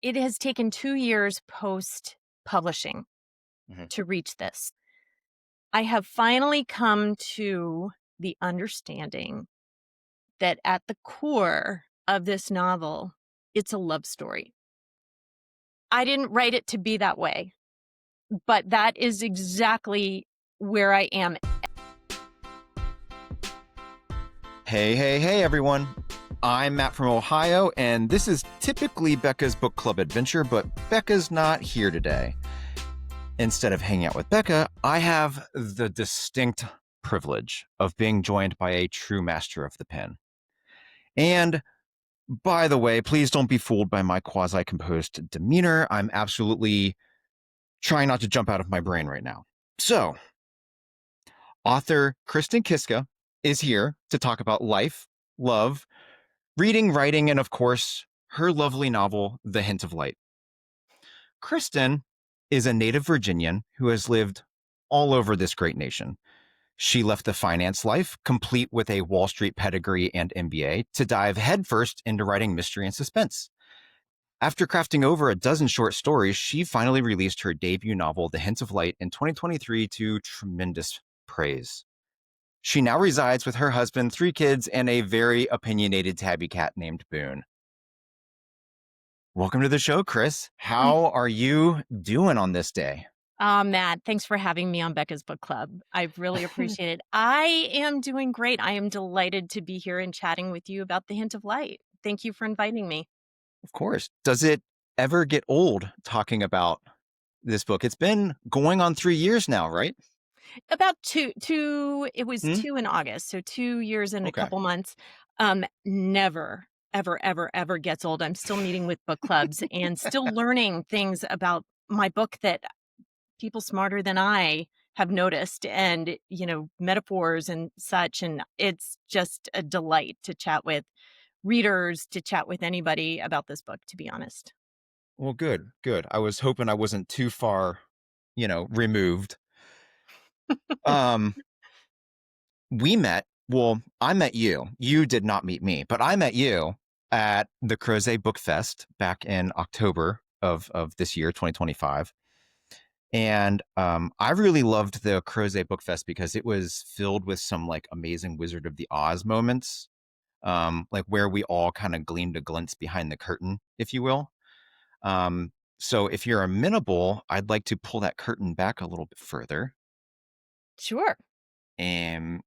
it has taken 2 years post-publishing Mhm. to reach this. I have finally come to the understanding that at the core of this novel, it's a love story. I didn't write it to be that way, but that is exactly where I am. Hey, hey, hey, everyone. I'm Matt from Ohio, and this is typically Becca's book club adventure, but Becca's not here today. Instead of hanging out with Becca, I have the distinct privilege of being joined by a true master of the pen. And by the way, please don't be fooled by my quasi-composed demeanor. I'm absolutely trying not to jump out of my brain right now. So, author Kristin Kisska is here to talk about life, love, reading, writing, and of course, her lovely novel, The Hint of Light. Kristin is a native Virginian who has lived all over this great nation. She left the finance life, complete with a Wall Street pedigree and MBA, to dive headfirst into writing mystery and suspense. After crafting over a dozen short stories, she finally released her debut novel, The Hint of Light, in 2023 to tremendous praise. She now resides with her husband, 3 kids, and a very opinionated tabby cat named Boone. Welcome to the show, Chris. How are you doing on this day? Matt, thanks for having me on Becca's Book Club. I really appreciate it. I am doing great. I am delighted to be here and chatting with you about The Hint of Light. Thank you for inviting me. Of course. Does it ever get old talking about this book? It's been going on 3 years now, right? About it was Hmm? 2 in August, so 2 years and a Okay. couple months. Never, ever, ever, ever gets old. I'm still meeting with book clubs and still learning things about my book that people smarter than I have noticed and, metaphors and such, and it's just a delight to chat with readers, to chat with anybody about this book, to be honest. Well, good, good. I was hoping I wasn't too far, removed. Um, we met, well, I met you. You did not meet me, but I met you at the Crozet Book Fest back in October of this year, 2025. And I really loved the Crozet Book Fest because it was filled with some like amazing Wizard of the Oz moments, like where we all kind of gleamed a glimpse behind the curtain, if you will. So if you're amenable, I'd like to pull that curtain back a little bit further. Sure. And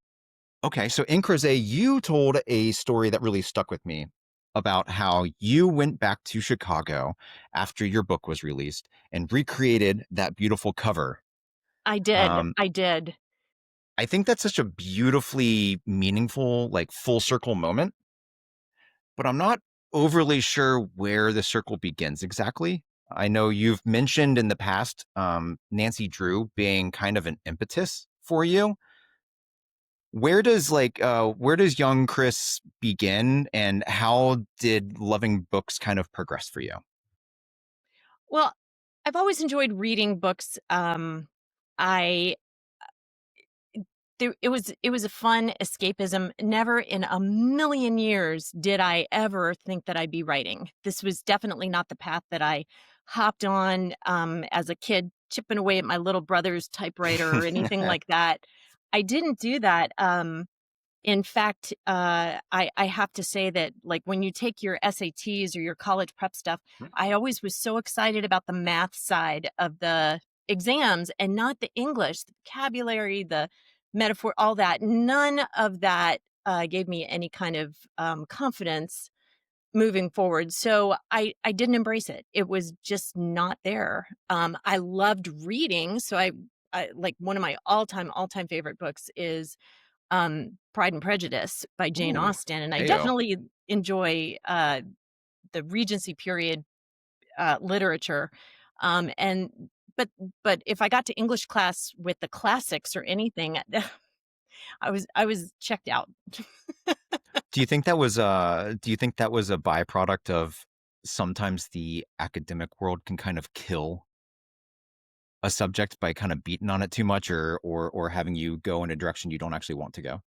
okay, so in Crozet, you told a story that really stuck with me about how you went back to Chicago after your book was released and recreated that beautiful cover. I did, Um, I did. I think that's such a beautifully meaningful, like full circle moment, but I'm not overly sure where the circle begins exactly. I know you've mentioned in the past Nancy Drew being kind of an impetus for you. Where does young Chris begin, and how did loving books kind of progress for you? Well, I've always enjoyed reading books. I it was a fun escapism. Never in a million years did I ever think that I'd be writing. This was definitely not the path that I hopped on as a kid, chipping away at my little brother's typewriter or anything like that. I didn't do that. In fact, I have to say that, like, when you take your SATs or your college prep stuff, I always was so excited about the math side of the exams and not the English, the vocabulary, the metaphor, all that. None of that gave me any kind of confidence moving forward. So I didn't embrace it. It was just not there. I loved reading. So I like one of my all time favorite books is Pride and Prejudice by Jane Ooh, Austen, and I heyo. definitely enjoy, the Regency period, literature, and but if I got to English class with the classics or anything, I was checked out. Do you think that was a byproduct of sometimes the academic world can kind of kill a subject by kind of beating on it too much or having you go in a direction you don't actually want to go?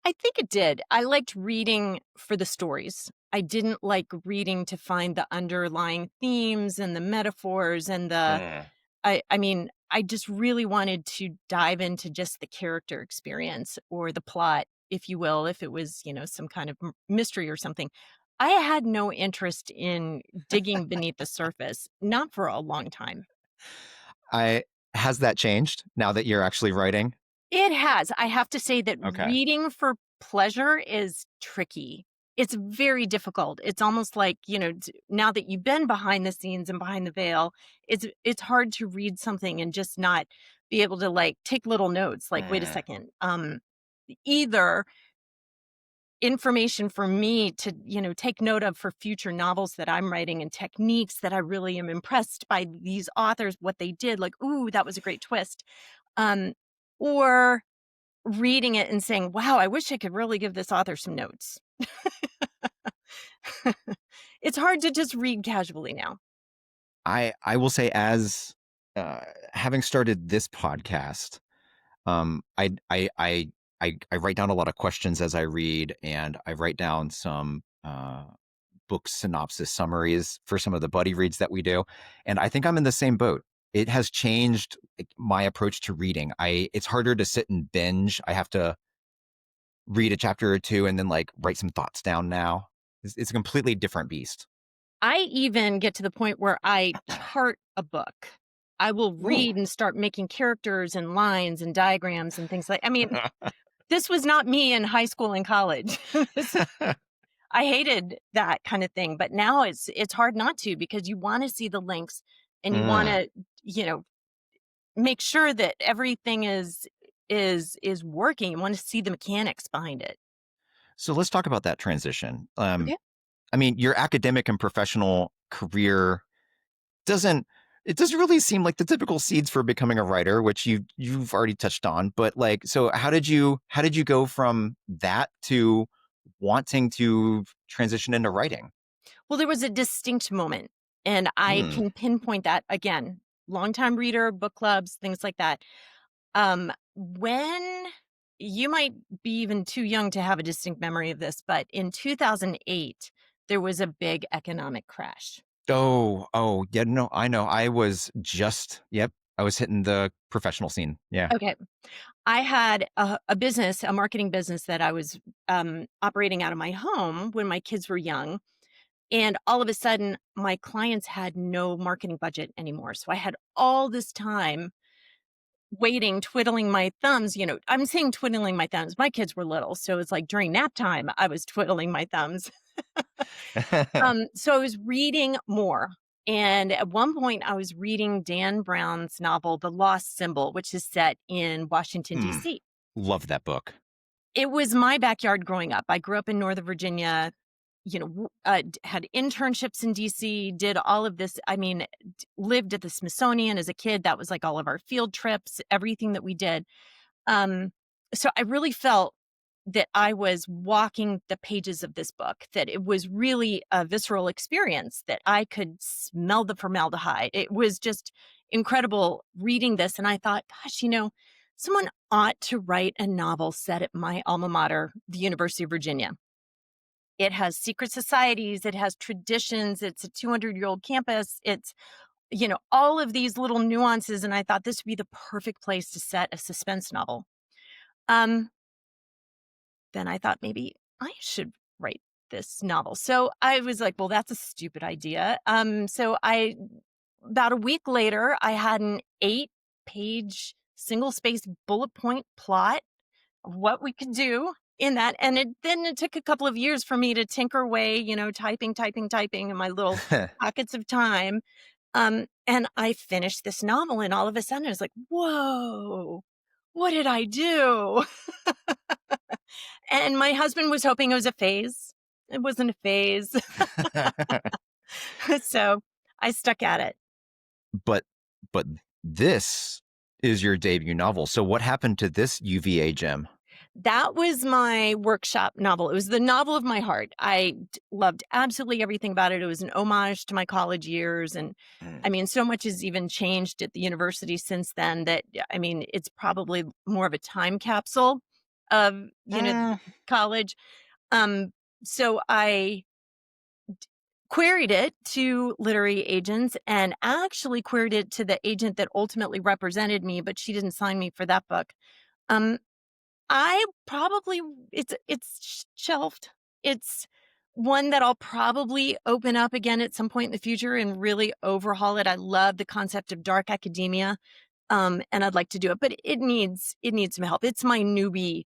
I think it did. I liked reading for the stories. I didn't like reading to find the underlying themes and the metaphors and the Mm. I mean, I just really wanted to dive into just the character experience or the plot, if you will, if it was, some kind of mystery or something. I had no interest in digging beneath the surface, not for a long time. I Has that changed now that you're actually writing? It has. I have to say that Okay. reading for pleasure is tricky. It's very difficult. It's almost like, now that you've been behind the scenes and behind the veil, it's hard to read something and just not be able to like take little notes like, wait a Mm. second. Either information for me to, take note of for future novels that I'm writing and techniques that I really am impressed by these authors, what they did, like, ooh, that was a great twist. Um, or reading it and saying, "Wow, I wish I could really give this author some notes." It's hard to just read casually now. I will say, as uh, having started this podcast, I write down a lot of questions as I read, and I write down some book synopsis summaries for some of the buddy reads that we do. And I think I'm in the same boat. It has changed, like, my approach to reading. It's harder to sit and binge. I have to read a chapter or two and then like write some thoughts down now. It's a completely different beast. I even get to the point where I chart a book. I will Ooh. read and start making characters and lines and diagrams and things like I mean, this was not me in high school and college. This I hated that kind of thing, but now it's hard not to because you wanna see the links and you Mm. wanna, you know, make sure that everything is working. You wanna see the mechanics behind it. So let's talk about that transition. Okay. I mean, your academic and professional career doesn't it doesn't really seem like the typical seeds for becoming a writer, which you've already touched on. But like, so how did you go from that to wanting to transition into writing? Well, there was a distinct moment, and I Mm. can pinpoint that again. Longtime reader, book clubs, things like that. When you might be even too young to have a distinct memory of this, but in 2008, there was a big economic crash. Oh, yeah, no, I know. Yep, I was hitting the professional scene. Yeah. Okay. I had a business, a marketing business that I was operating out of my home when my kids were young. And all of a sudden, my clients had no marketing budget anymore. So I had all this time waiting, twiddling my thumbs. I'm saying twiddling my thumbs. My kids were little. So it's like during nap time, I was twiddling my thumbs. So I was reading more. And at one point, I was reading Dan Brown's novel, The Lost Symbol, which is set in Washington, Mm, D.C. love that book. It was my backyard growing up. I grew up in Northern Virginia, had internships in DC, did all of this. I mean, lived at the Smithsonian as a kid. That was like all of our field trips, everything that we did. Um, so I really felt that I was walking the pages of this book, that it was really a visceral experience, that I could smell the formaldehyde. It was just incredible reading this. And I thought, gosh, someone ought to write a novel set at my alma mater, the University of Virginia. It has secret societies, it has traditions, it's a 200-year-old campus, it's, all of these little nuances, and I thought this would be the perfect place to set a suspense novel. Um, then I thought maybe I should write this novel. So I was like, well, that's a stupid idea. So I about a week later, I had an 8-page single space bullet point plot of what we could do in that. And it took a couple of years for me to tinker away, typing in my little pockets of time. And I finished this novel, and all of a sudden I was like, whoa, what did I do? And my husband was hoping it was a phase. It wasn't a phase. So I stuck at it. but but this is your debut novel. So what happened to this UVA gem? That was my workshop novel. It was the novel of my heart. Loved absolutely everything about it. It was an homage to my college years. And Mm. I mean, so much has even changed at the university since then that, yeah, I mean, it's probably more of a time capsule. of, Mm, college. Um, so I queried it to literary agents and actually queried it to the agent that ultimately represented me, but she didn't sign me for that book. Um, I probably it's shelved. It's one that I'll probably open up again at some point in the future and really overhaul it. I love the concept of dark academia, and I'd like to do it, but it needs some help. It's my newbie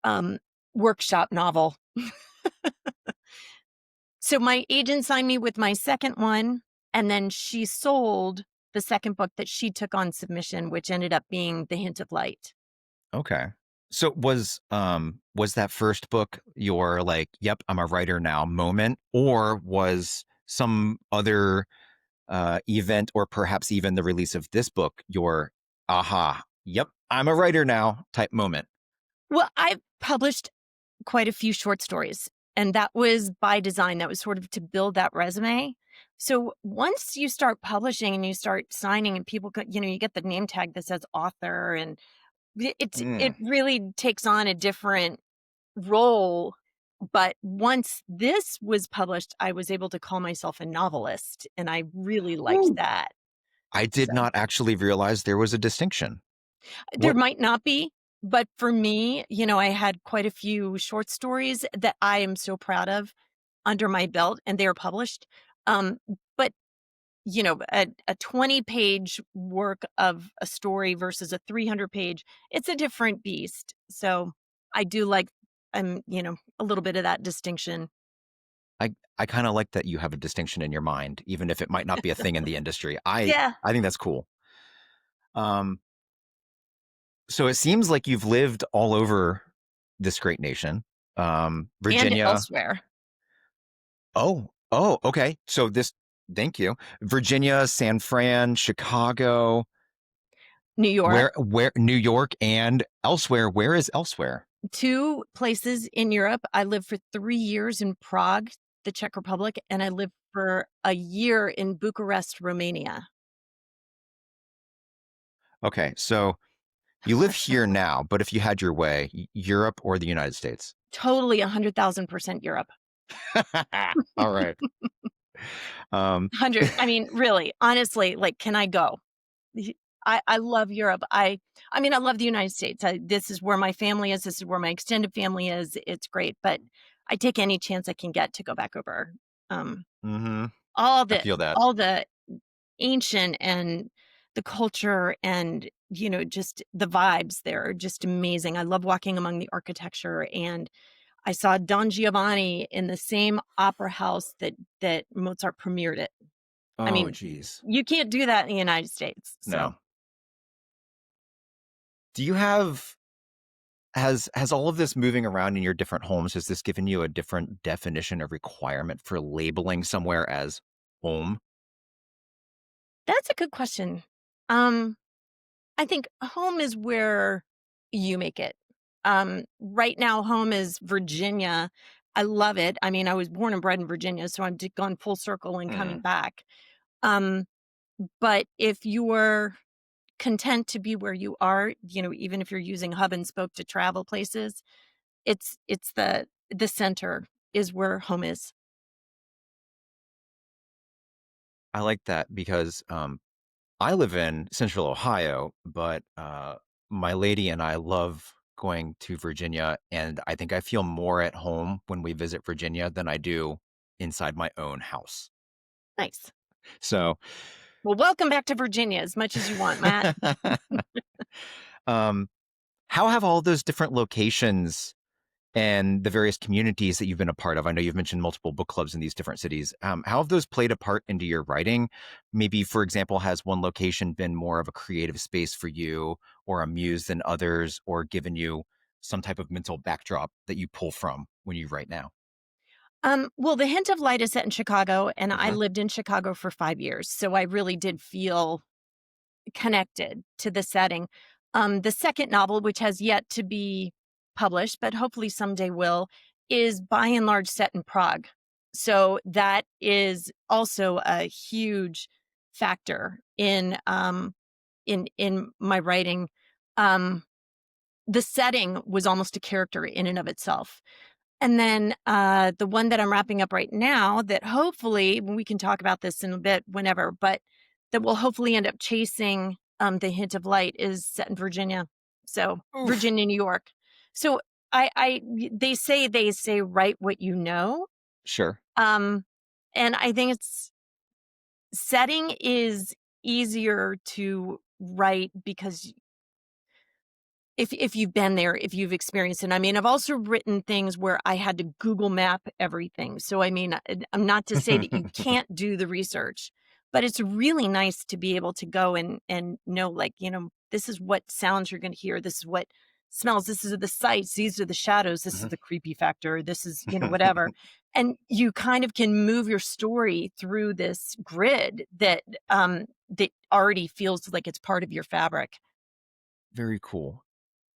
um, workshop novel. So my agent signed me with my second one, and then she sold the second book that she took on submission, which ended up being The Hint of Light. okay. So was that first book your like, yep, I'm a writer now moment, or was some other event, or perhaps even the release of this book, your aha, yep, I'm a writer now type moment? Well, I've published quite a few short stories, and that was by design. That was sort of to build that resume. So once you start publishing and you start signing and people you get the name tag that says author, and it Mm. really takes on a different role. But once this was published, I was able to call myself a novelist, and I really liked Ooh. that. I did So not actually realize there was a distinction. there What? might not be, but for me, I had quite a few short stories that I am so proud of under my belt, and they were published. But a 20-page work of a story versus a 300-page, it's a different beast. So I do like, a little bit of that distinction. I kind of like that you have a distinction in your mind, even if it might not be a thing in the industry. I Yeah, I think that's cool. Um, so it seems like you've lived all over this great nation. and Virginia. elsewhere. Oh, okay. So this, thank you. Virginia, San Fran, Chicago, New York, where New York and elsewhere. Where is elsewhere? 2 places in Europe. I lived for 3 years in Prague, the Czech Republic, and I lived for a year in Bucharest, Romania. Okay, so you live here now, but if you had your way, Europe or the United States? Totally 100,000% Europe. All right. Um, 100, really, honestly, like, can I go? Y I love Europe. I mean, I love the United States. This is where my family is, this is where my extended family is, it's great, but I take any chance I can get to go back over. Um, hmm all I the feel that. all the ancient and the culture and, just the vibes there are just amazing. I love walking among the architecture, and I saw Don Giovanni in the same opera house that Mozart premiered it. I Oh, mean, geez. you can't do that in the United States, so No. Do you have has all of this moving around in your different homes, has this given you a different definition or requirement for labeling somewhere as home? that's a good question. Um, I think home is where you make it. Right now, home is Virginia. I love it. I mean, I was born and bred in Virginia, so I'm gone full circle and coming Mm. back. Um, but if you're content to be where you are, even if you're using hub and spoke to travel places, it's the center is where home is. I like that because I live in Central Ohio, but my lady and I love going to Virginia, and I think I feel more at home when we visit Virginia than I do inside my own house. Nice. So, Well, welcome back to Virginia as much as you want, Matt. um, how have all those different locations and the various communities that you've been a part of? I know you've mentioned multiple book clubs in these different cities. How have those played a part into your writing? Maybe, for example, has one location been more of a creative space for you or a muse than others, or given you some type of mental backdrop that you pull from when you write now? Well, The Hint of Light is set in Chicago, and I Hmm. lived in Chicago for 5 years, so I really did feel connected to the setting. The second novel, which has yet to be published, but hopefully someday will, is by and large set in Prague. So that is also a huge factor in my writing. Um, the setting was almost a character in and of itself. And then, the one that I'm wrapping up right now that hopefully we can talk about this in a bit whenever, but that will hopefully end up chasing, the hint of light is set in Virginia. So, Oof. Virginia, New York. So, they say, "Write what you know," Sure. um, and I think it's setting is easier to write because if you've been there, if you've experienced it. I mean, I've also written things where I had to Google map everything. So, I mean, I'm not to say that you can't do the research, but it's really nice to be able to go and know, like, this is what sounds you're going to hear. This is what smells. This is the sights. These are the shadows. This is Mhm. the creepy factor. This is, whatever. And you kind of can move your story through this grid that already feels like it's part of your fabric. Very cool.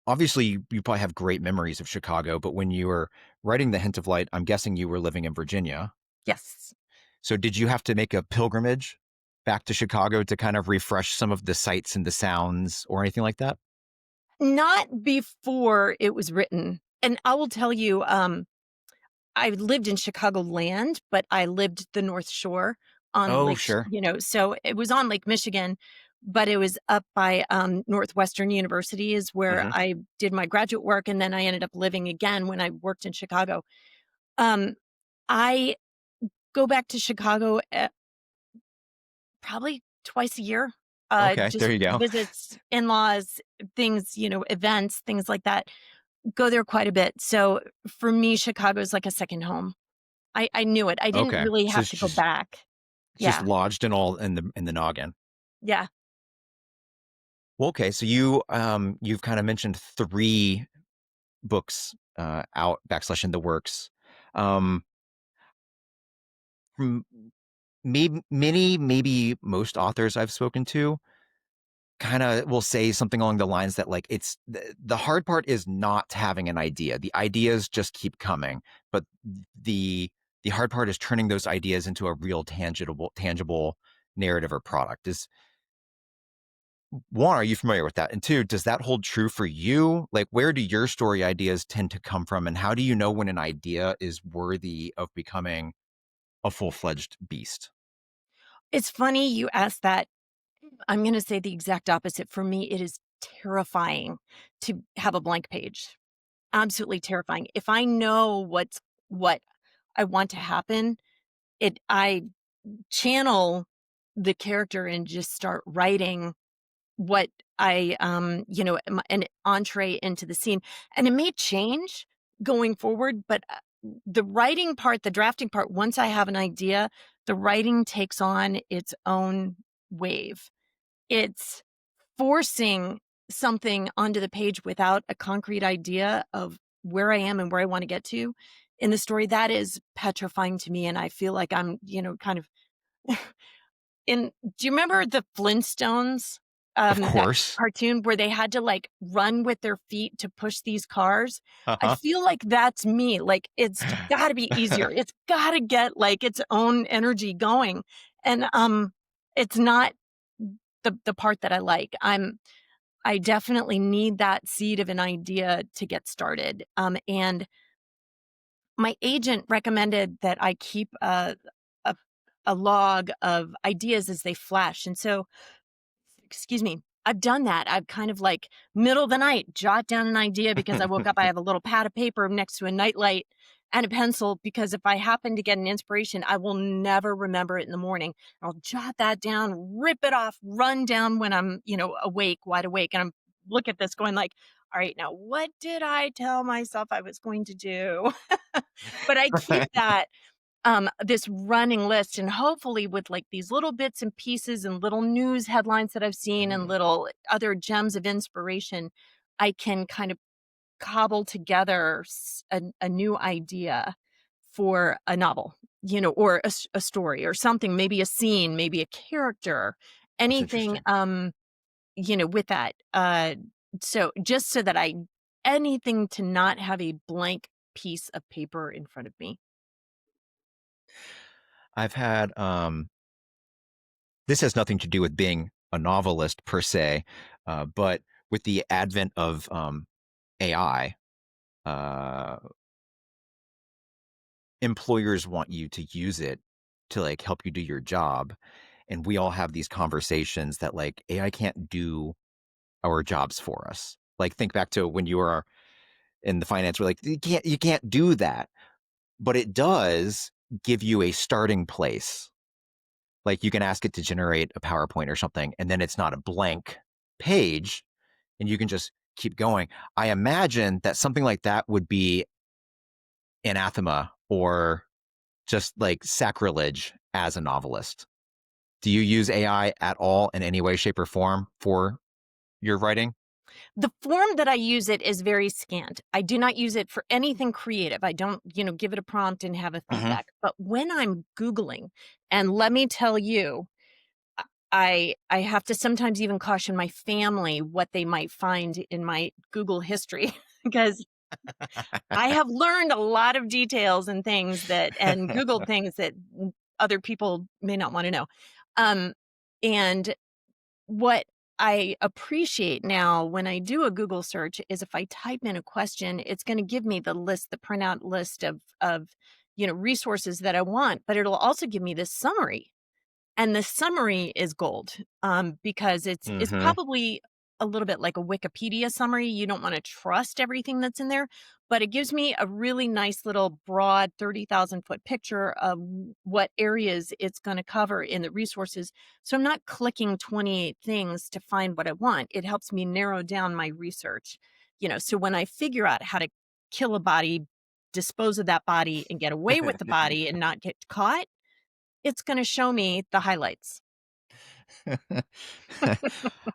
Obviously, you probably have great memories of Chicago, but when you were writing The Hint of Light, I'm guessing you were living in Virginia. Yes. So did you have to make a pilgrimage back to Chicago to kind of refresh some of the sights and the sounds or anything like that? Not before it was written, and I will tell you, I lived in Chicagoland, but I lived the North Shore on Oh, Lake Ch sure. so it was on Lake Michigan, but it was up by, Northwestern University is where Mhm. I did my graduate work, and then I ended up living again when I worked in Chicago. Um, I go back to Chicago, probably twice a year, Okay, just there you go. visits, in-laws, things, events, things like that. Go there quite a bit. So for me, Chicago is like a second home. I knew it. I didn't Okay. really So have to go back. it's just Yeah. lodged in all in the noggin. Yeah. Well, okay, so you've kind of mentioned 3 books out backslash in the works. Um from maybe most authors I've spoken to kinda will say something along the lines that, like, it's the hard part is not having an idea. The ideas just keep coming, but the the hard part is turning those ideas into a real tangible narrative or product. Is 1, are you familiar with that? And 2, does that hold true for you? Like, where do your story ideas tend to come from, and how do you know when an idea is worthy of becoming a full-fledged beast? It's funny you asked that. I'm gonna say the exact opposite. For me, it is terrifying to have a blank page. Absolutely terrifying. If I know what I want to happen, I channel the character and just start writing what an entree into the scene, and it may change going forward, but, the writing part, the drafting part, once I have an idea, the writing takes on its own wave. It's forcing something onto the page without a concrete idea of where I am and where I wanna get to in the story. That is petrifying to me, and I feel like I'm, kind of in do you remember the Flintstones, Of that course. cartoon where they had to, like, run with their feet to push these cars? I Uh-huh. feel like that's me, like, it's gotta be easier, it's gotta get, like, its own energy going, and, it's not the part that I like. I definitely need that seed of an idea to get started, and my agent recommended that I keep a a log of ideas as they flash, and so excuse me, I've done that. I've kind of like middle of the night, jot down an idea because I woke up, I have a little pad of paper next to a nightlight and a pencil because if I happen to get an inspiration, I will never remember it in the morning. I'll jot that down, rip it off, run down when I'm, awake, wide awake. And I'm look at this going like, all right, now what did I tell myself I was going to do? But I keep that this running list and hopefully with like these little bits and pieces and little news headlines that I've seen and Mm, little other gems of inspiration, I can kind of cobble together a new idea for a novel, or a story or something, maybe a scene, maybe a character, that's anything, interesting. with that. So just so that anything to not have a blank piece of paper in front of me. I've had this has nothing to do with being a novelist per se, but with the advent of AI, uh, employers want you to use it to like help you do your job. And we all have these conversations that like AI can't do our jobs for us. Like think back to when you were in the finance, we're like, you can't do that. But it does give you a starting place. Like you can ask it to generate a PowerPoint or something, and then it's not a blank page, and you can just keep going. I imagine that something like that would be anathema or just like sacrilege as a novelist. Do you use AI at all in any way, shape, or form for your writing? The form that I use it is very scant. I do not use it for anything creative. I don't, give it a prompt and have a Hmm. feedback. But when I'm Googling, and let me tell you, I have to sometimes even caution my family what they might find in my Google history because I have learned a lot of details and things that and Googled things that other people may not want to know. Um, and what I appreciate now when I do a Google search is if I type in a question, it's going to give me the printout list of resources that I want, but it'll also give me this summary. And the summary is gold, because it's Hmm. probably a little bit like a Wikipedia summary. You don't wanna trust everything that's in there, but it gives me a really nice little broad 30,000-foot picture of what areas it's gonna cover in the resources, so I'm not clicking 28 things to find what I want. It helps me narrow down my research, so when I figure out how to kill a body, dispose of that body, and get away with the body and not get caught, it's gonna show me the highlights.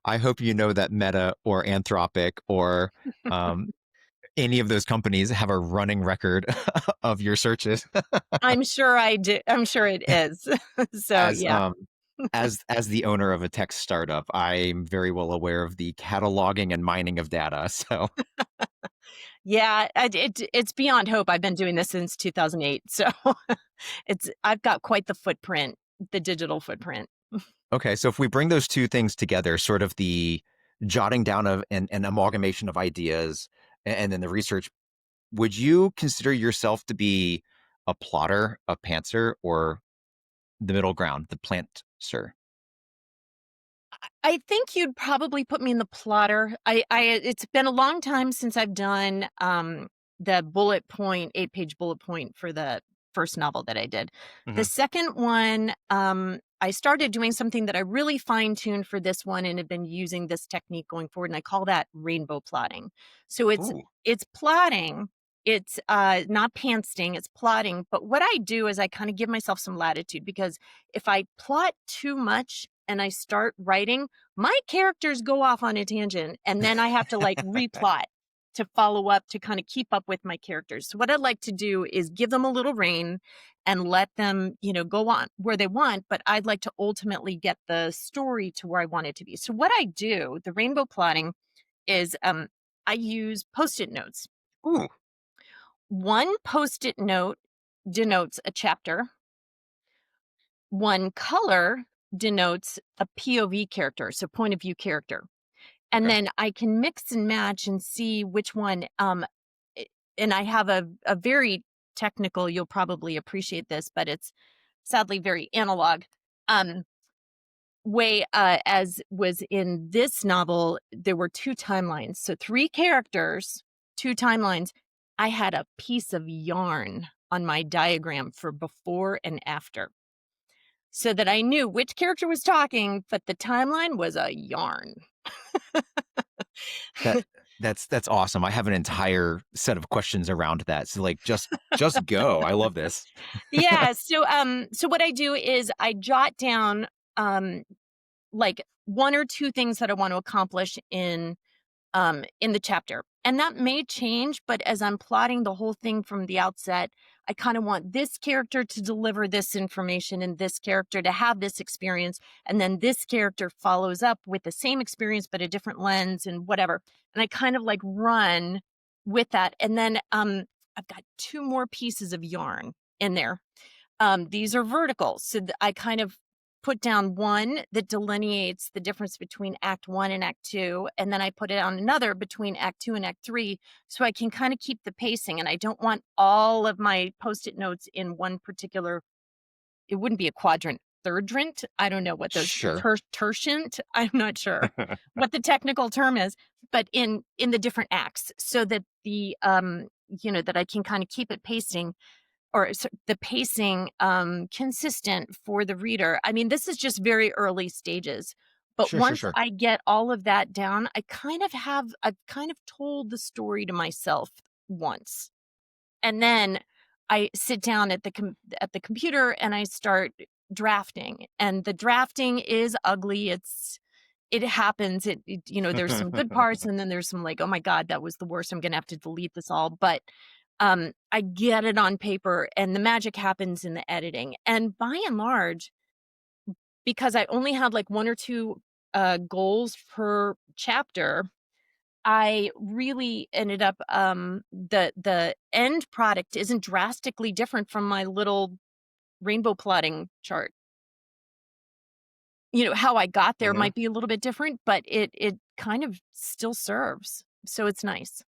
I hope you know that Meta or Anthropic or um, any of those companies have a running record of your searches. I'm sure I do. I'm sure it is. So, as yeah. um, as the owner of a tech startup, I'm very well aware of the cataloging and mining of data. So Yeah, it's beyond hope. I've been doing this since 2008, so I've got quite the footprint, the digital footprint. okay, so if we bring those two things together, sort of the jotting down of an amalgamation of ideas and then the research, would you consider yourself to be a plotter, a pantser, or the middle ground, the planter? I think you'd probably put me in the plotter. It's been a long time since I've done, the bullet point 8-page bullet point for the first novel that I did. The Hmm. second one, I started doing something that I really fine-tuned for this one and have been using this technique going forward, and I call that rainbow plotting. So Ooh. it's plotting, it's, not pantsing, it's plotting, but what I do is I kinda give myself some latitude because if I plot too much and I start writing, my characters go off on a tangent and then I have to like replot to follow up to kind of keep up with my characters. So what I'd like to do is give them a little rein and let them, go on where they want, but I'd like to ultimately get the story to where I want it to be. So what I do, the rainbow plotting is I use post-it notes. Ooh. One post-it note denotes a chapter. One color denotes a POV character, so point of view character. And Okay. then I can mix and match and see which one, I and I have a very technical, you'll probably appreciate this, but it's sadly very analog, um, way, as was in this novel, there were 2 timelines, so 3 characters, 2 timelines. I had a piece of yarn on my diagram for before and after so that I knew which character was talking, but the timeline was a yarn. That that's awesome. I have an entire set of questions around that. So like just go. I love this. Yeah, so what I do is I jot down, like, 1 or 2 things that I want to accomplish in the chapter. And that may change, but as I'm plotting the whole thing from the outset, I kind of want this character to deliver this information and this character to have this experience. And then this character follows up with the same experience, but a different lens and whatever. And I kind of like run with that. And then I've got 2 more pieces of yarn in there. These are vertical. So I kind of put down one that delineates the difference between act 1 and act 2, and then I put it on another between act 2 and act 3, so I can kinda keep the pacing, and I don't want all of my Post-it notes in one particular. It wouldn't be a quadrant, thirdrant? I don't know what those Sure. tertiant? I'm not sure what the technical term is, but in the different acts so that that I can kinda keep it pacing or the pacing, consistent for the reader. I mean, this is just very early stages, but Sure, sure, once sure. I get all of that down, I've kind of told the story to myself once, and then I sit down at the computer and I start drafting, and the drafting is ugly. It happens. There's some good parts, and then there's some like, "Oh my god, that was the worst. I'm gonna have to delete this all." But, I get it on paper, and the magic happens in the editing. And by and large, because I only had, like, 1 or 2, goals per chapter, I really ended up, the end product isn't drastically different from my little rainbow plotting chart. How I got there Mhm. might be a little bit different, but it kind of still serves, so it's nice.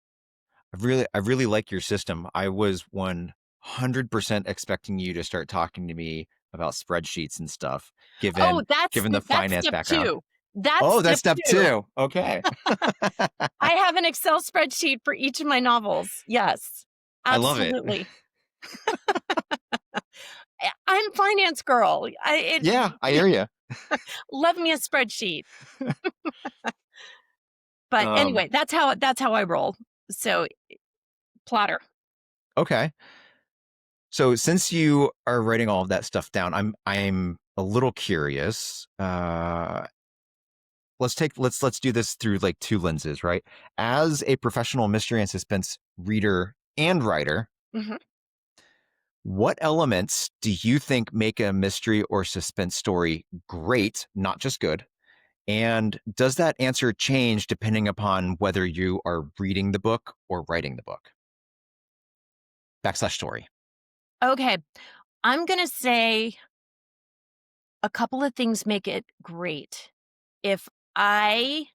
I really like your system. I was 100% expecting you to start talking to me about spreadsheets and stuff, Oh, given the that's finance step background. 2. That's Oh, that's step step 2. 2. Okay. I have an Excel spreadsheet for each of my novels. Yes, I love it. absolutely. I'm finance girl. Yeah, I hear you. love me a spreadsheet. But Um, anyway, that's how I roll. So, plotter. okay. So since you are writing all of that stuff down, I'm a little curious. Let's do this through like two lenses, right? As a professional mystery and suspense reader and writer, Mhm. what elements do you think make a mystery or suspense story great, not just good? And does that answer change depending upon whether you are reading the book or writing the book? Backslash story. Okay, I'm gonna say a couple of things make it great. If I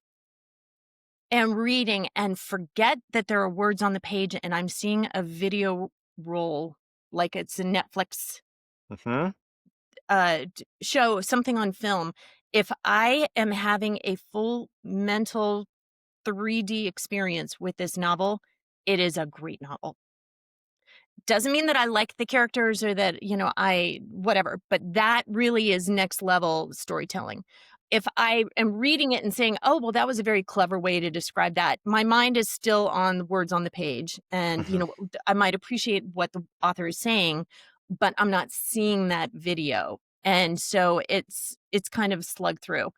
am reading and forget that there are words on the page and I'm seeing a video roll, like it's a Netflix, Mm-hmm. show, something on film, if I am having a full mental 3D experience with this novel, it is a great novel. Doesn't mean that I like the characters or that, I whatever, but that really is next level storytelling. If I am reading it and saying, "Oh, well, that was a very clever way to describe that," my mind is still on the words on the page, and, Mm-hmm. I might appreciate what the author is saying, but I'm not seeing that video, and so it's kind of slug through.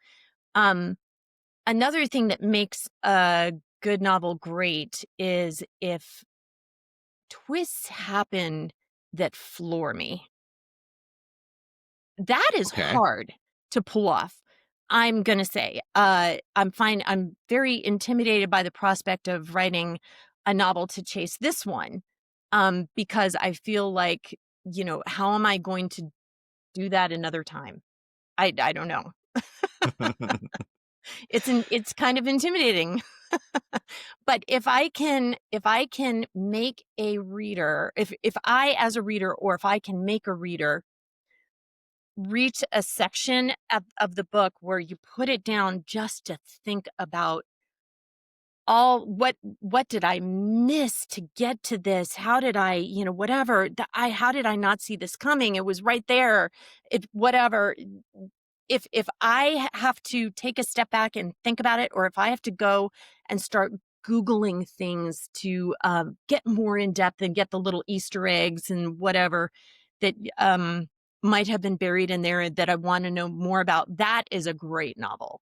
Um, Another thing that makes a good novel great is if twists happen that floor me. That is Okay. hard to pull off, I'm gonna say. I'm very intimidated by the prospect of writing a novel to chase this one, because I feel like, how am I going to do that another time? I don't know. It's kind of intimidating. But if I can make a reader, if I as a reader or if I can make a reader reach a section of the book where you put it down just to think about all what did I miss to get to this? How did I, whatever, how did I not see this coming? It was right there. It whatever. If I have to take a step back and think about it, or if I have to go and start Googling things to get more in depth and get the little Easter eggs and whatever that might have been buried in there that I want to know more about, that is a great novel.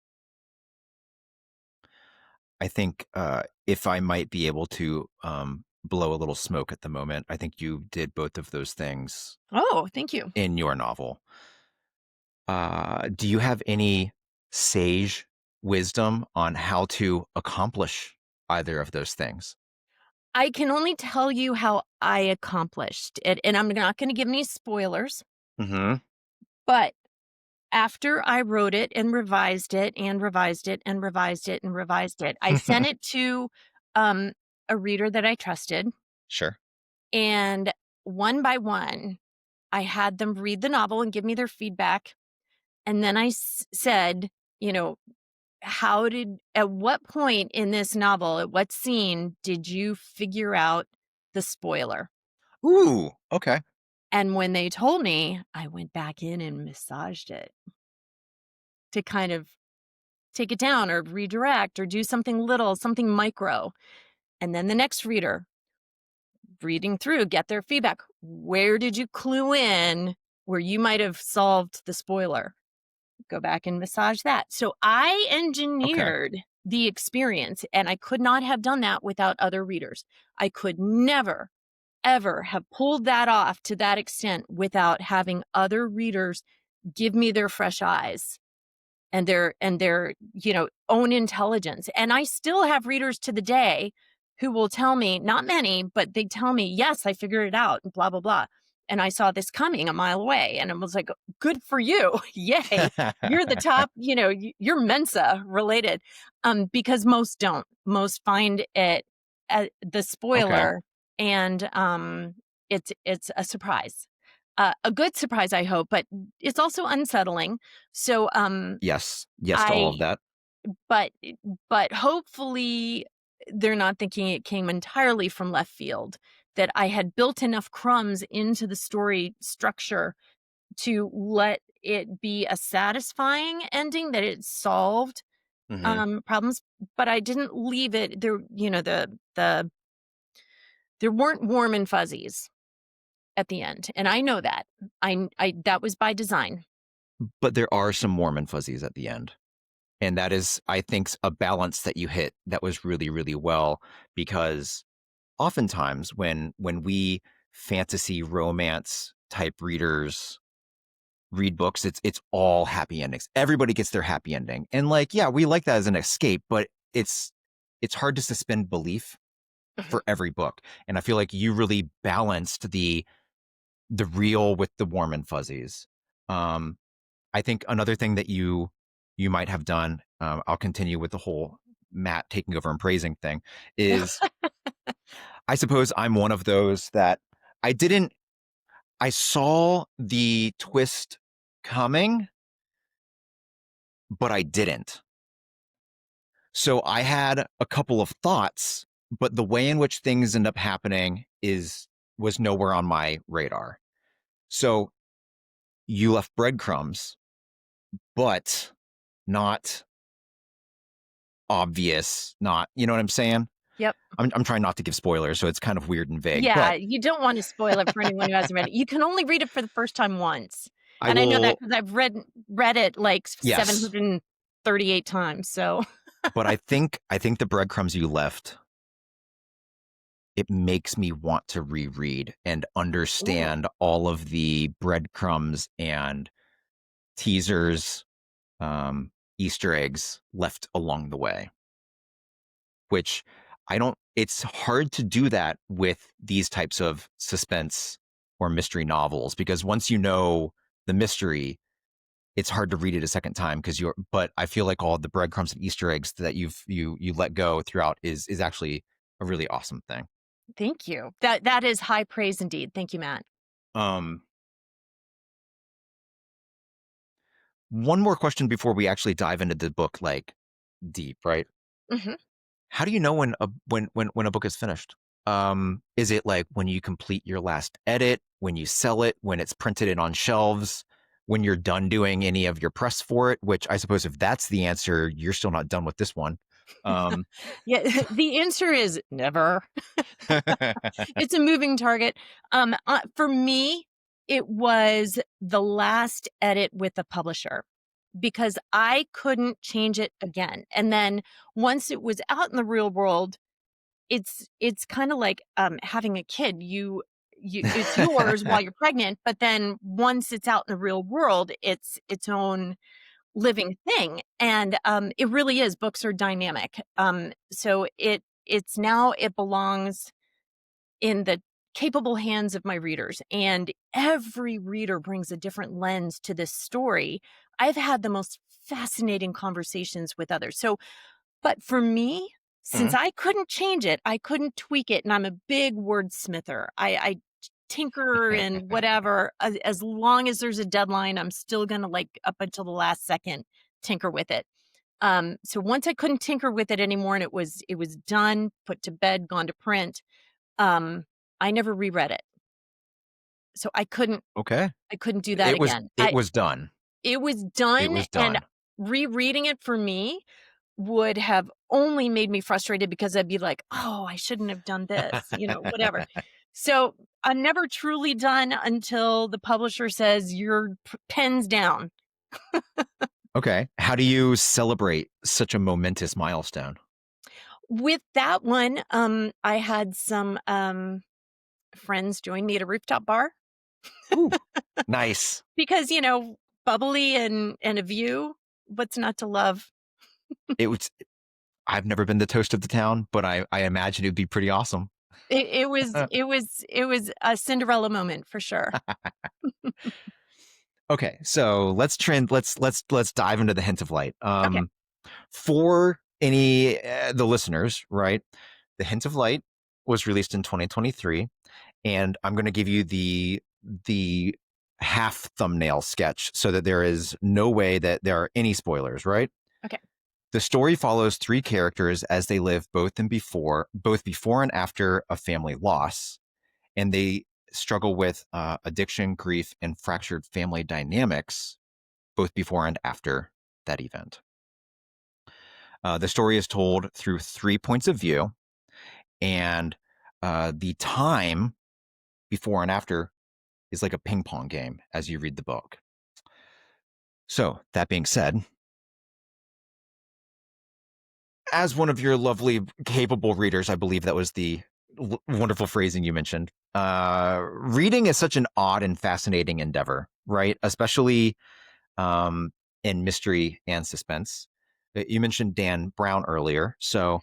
I think if I might be able to blow a little smoke at the moment, I think you did both of those things Oh, thank you. in your novel. Do you have any sage wisdom on how to accomplish either of those things? I can only tell you how I accomplished it, and I'm not going to give any spoilers, Mm-hmm. but After I wrote it and revised it and revised it and revised it and revised it, I sent it to, um, a reader that I trusted, Sure. and one by one, I had them read the novel and give me their feedback, and then I said, you know, at what point in this novel, at what scene did you figure out the spoiler? Ooh, okay. And when they told me, I went back in and massaged it to kind of take it down or redirect or do something little, something micro. And then the next reader reading through, get their feedback. Where did you clue in where you might have solved the spoiler? Go back and massage that. So I Okay. engineered the experience, and I could not have done that without other readers. I could never, ever have pulled that off to that extent without having other readers give me their fresh eyes and their own intelligence. And I still have readers to the day who will tell me, not many, but they tell me, yes, I figured it out, blah blah blah, and I saw this coming a mile away, and I was like, good for you. Yay, you're the top, you're Mensa related. Because most don't. Most find it the Okay. spoiler, and it's a surprise, a good surprise, I hope, but it's also unsettling. So, Yes. Yes to all I of that. but but hopefully they're not thinking it came entirely from left field, that I had built enough crumbs into the story structure to let it be a satisfying ending, that it solved, Hmm. problems, but I didn't leave it there, there weren't warm and fuzzies at the end, and I know that. I that was by design. But there are some warm and fuzzies at the end. And that is, I think, a balance that you hit that was really, really well, because oftentimes when we fantasy romance type readers read books, it's all happy endings. Everybody gets their happy ending. And like, yeah, we like that as an escape, but it's hard to suspend belief Mhm. for every book. And I feel like you really balanced the real with the warm and fuzzies. Um, I think another thing that you might have done, I'll continue with the whole Matt taking over and praising thing, is I suppose I'm one of those that I didn't, I saw the twist coming, but I didn't. So I had a couple of thoughts, but the way in which things end up happening was nowhere on my radar. So you left breadcrumbs, but not obvious, not, you know what I'm saying? Yep. I'm trying not to give spoilers, so it's kind of weird and vague, Yeah, but you don't wanna spoil it for anyone who hasn't read it. You can only read it for the first time once, I and I know that will, because 'cause I've read it, like, yes. 738 times, so But I think the breadcrumbs you left, it makes me want to reread and Ooh, understand all of the breadcrumbs and teasers, um, Easter eggs left along the way, which I don't, it's hard to do that with these types of suspense or mystery novels, because once you know the mystery, it's hard to read it a second time because but I feel like all the breadcrumbs and Easter eggs that you let go throughout is actually a really awesome thing. thank you. That is high praise indeed. Thank you, Matt. Um, one more question before we actually dive into the book like deep, right? Mhm. How do you know when a book is finished? Is it like when you complete your last edit, when you sell it, when it's printed in on shelves, when you're done doing any of your press for it? Which I suppose if that's the answer, you're still not done with this one. Um, Yeah, so the answer is never. It's a moving target. For me, it was the last edit with the publisher because I couldn't change it again. And then once it was out in the real world, it's kinda like, having a kid. It's yours while you're pregnant, but then once it's out in the real world, it's its own living thing, and, it really is. Books are dynamic. So it belongs in the capable hands of my readers, and every reader brings a different lens to this story. I've had the most fascinating conversations with others. So, but for me, since Mhm. I couldn't change it, I couldn't tweak it, and I'm a big wordsmither. I tinker and whatever. As long as there's a deadline, I'm still gonna like up until the last second tinker with it. So once I couldn't tinker with it anymore, and it was done, put to bed, gone to print. Um, I never reread it. So Okay. I couldn't do that It was again. it was done. It was It done, was and done. rereading it for me would have only made me frustrated because I'd be like, "Oh, I shouldn't have done this," whatever. So, I'm never truly done until the publisher says, "Your pen's down." Okay. How do you celebrate such a momentous milestone? With that one, I had some, friends join me at a rooftop bar Ooh, nice. because, bubbly and a view, what's not to love? It was I've never been the toast of the town, but I imagine it'd be pretty awesome. It was a Cinderella moment for sure. Okay, so let's dive into the hint of light. Okay, For any the listeners, right? The hint of light was released in 2023, and I'm going to give you the half thumbnail sketch so that there is no way that there are any spoilers, right? okay. The story follows three characters as they live both before and after a family loss, and they struggle with addiction, grief, and fractured family dynamics both before and after that event. The story is told through 3 points of view, and the time before and after is like a ping pong game as you read the book. So, that being said, as one of your lovely, capable readers, I believe that was the wonderful phrasing you mentioned. Reading is such an odd and fascinating endeavor, right? Especially um, in mystery and suspense. You mentioned Dan Brown earlier. So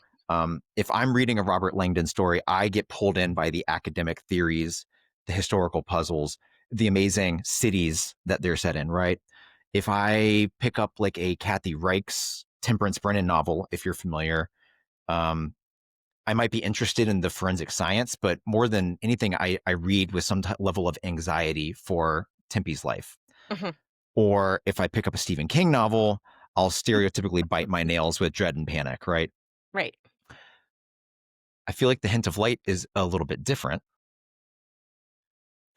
if I'm reading a Robert Langdon story, I get pulled in by the academic theories, the historical puzzles, the amazing cities that they're set in, right? If I pick up like a Kathy Reichs Temperance Brennan novel, if you're familiar, um, I might be interested in the forensic science, but more than anything, I read with some level of anxiety for Tempe's life. Mhm. Or if I pick up a Stephen King novel, I'll stereotypically bite my nails with dread and panic, right? Right. I feel like The Hint of Light is a little bit different.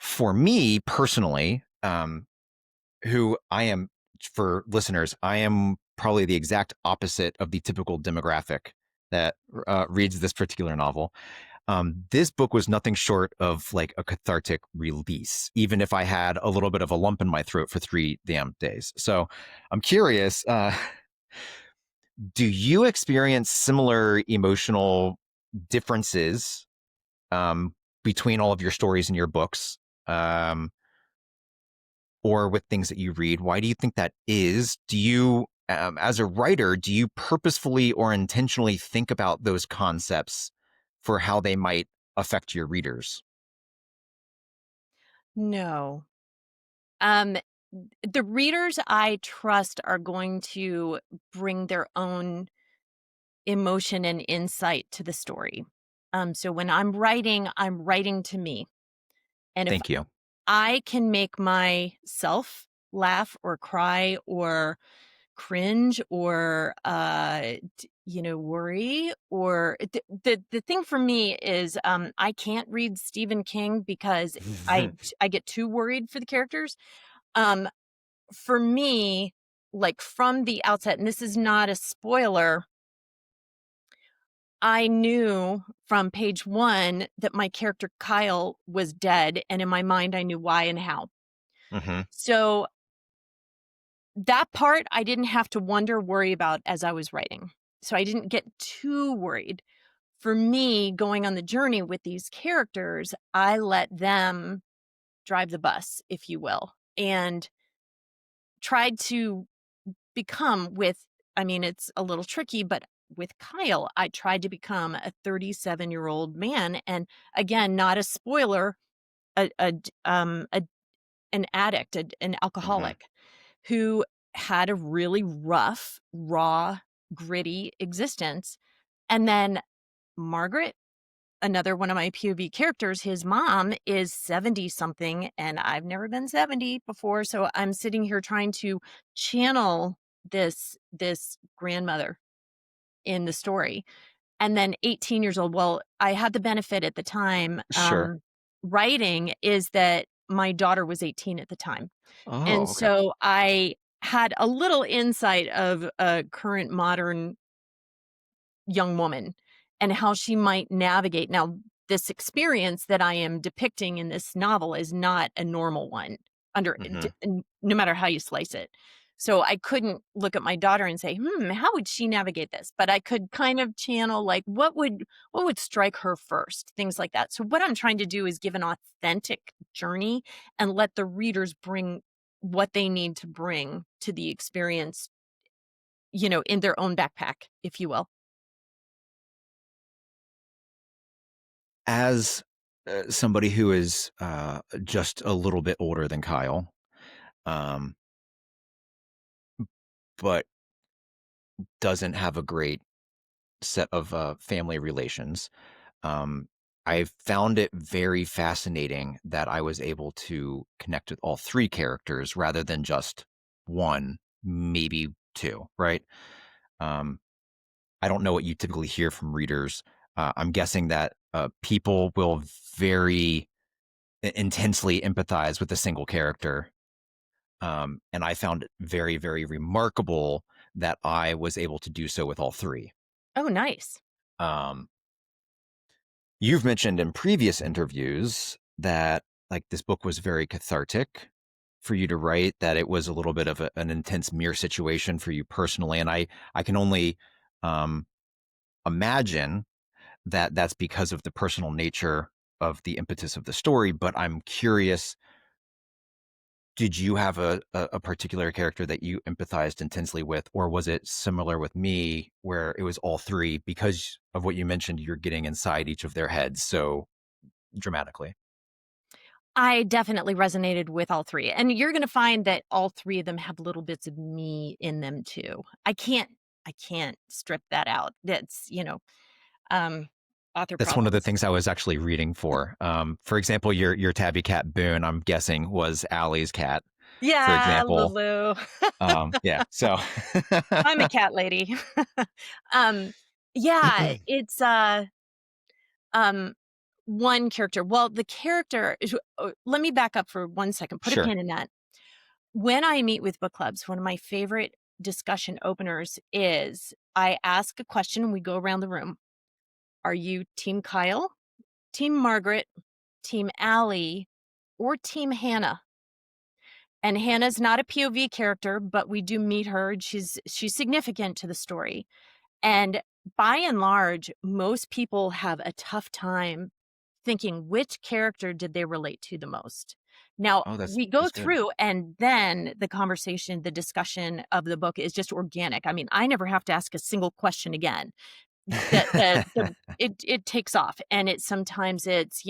For me personally, who I am, for listeners, I am probably the exact opposite of the typical demographic that reads this particular novel. This book was nothing short of like a cathartic release, even if I had a little bit of a lump in my throat for 3 damn days. So I'm curious, do you experience similar emotional differences um, between all of your stories and your books, um, or with things that you read? Why do you think that is? Do you, as a writer, do you purposefully or intentionally think about those concepts for how they might affect your readers? No. Um, the readers I trust are going to bring their own emotion and insight to the story. So when I'm writing to me. And if Thank you. I can make myself laugh or cry or cringe or worry or the thing for me is I can't read Stephen King because I get too worried for the characters. Um for me, like from the outset, and this is not a spoiler, I knew from page 1 that my character Kyle was dead, and in my mind I knew why and how. Mm-hmm. So that part I didn't have to worry about as I was writing. So I didn't get too worried. For me, going on the journey with these characters, I let them drive the bus, if you will, and tried to become with, I mean, it's a little tricky, but with Kyle, I tried to become a 37-year-old man, and again, not a spoiler, an addict, an Hmm. alcoholic who had a really rough, raw, gritty existence. And then Margaret, another one of my POV characters, his mom is 70 something, and I've never been 70 before. So I'm sitting here trying to channel this grandmother in the story. And then 18 years old. Well, I had the benefit at the time, Sure. writing is that my daughter was 18 at the time. And Oh, okay. so I had a little insight of a current modern young woman and how she might navigate. Now, this experience that I am depicting in this novel is not a normal one Hmm. no matter how you slice it. So I couldn't look at my daughter and say, how would she navigate this? But I could kind of channel like what would strike her first, things like that. So what I'm trying to do is give an authentic journey and let the readers bring what they need to bring to the experience, in their own backpack, if you will. As somebody who is just a little bit older than Kyle, um, but doesn't have a great set of family relations, um, I found it very fascinating that I was able to connect with all three characters rather than just one, maybe two, right? Um, I don't know what you typically hear from readers. I'm guessing that people will very intensely empathize with a single character. And I found it very, very remarkable that I was able to do so with all three. Oh, nice. Um, you've mentioned in previous interviews that like this book was very cathartic for you to write, that it was a little bit of an intense mirror situation for you personally. And I can only um, imagine that that's because of the personal nature of the impetus of the story. But I'm curious, did you have a particular character that you empathized intensely with, or was it similar with me where it was all three because of what you mentioned, you're getting inside each of their heads so dramatically? I definitely resonated with all 3, and you're gonna find that all 3 of them have little bits of me in them too. I can't strip that out. That's, um, author That's one of the problems. things I was actually reading for. For example, your tabby cat Boone, I'm guessing, was Allie's cat, for Yeah, example. Lulu. Yeah, so I'm a cat lady. Um, yeah, it's, um, one character the character is let me back up for 1 second, put a sure. pin in that. When I meet with book clubs, one of my favorite discussion openers is I ask a question, we go around the room. Are you team Kyle, team Margaret, team Allie, or team Hannah? And Hannah's not a POV character, but we do meet her. And she's significant to the story. And by and large, most people have a tough time thinking which character did they relate to the most. Now, Oh, we go that's good. through and then the conversation, the discussion of the book is just organic. I mean, I never have to ask a single question again. It takes off and sometimes it's,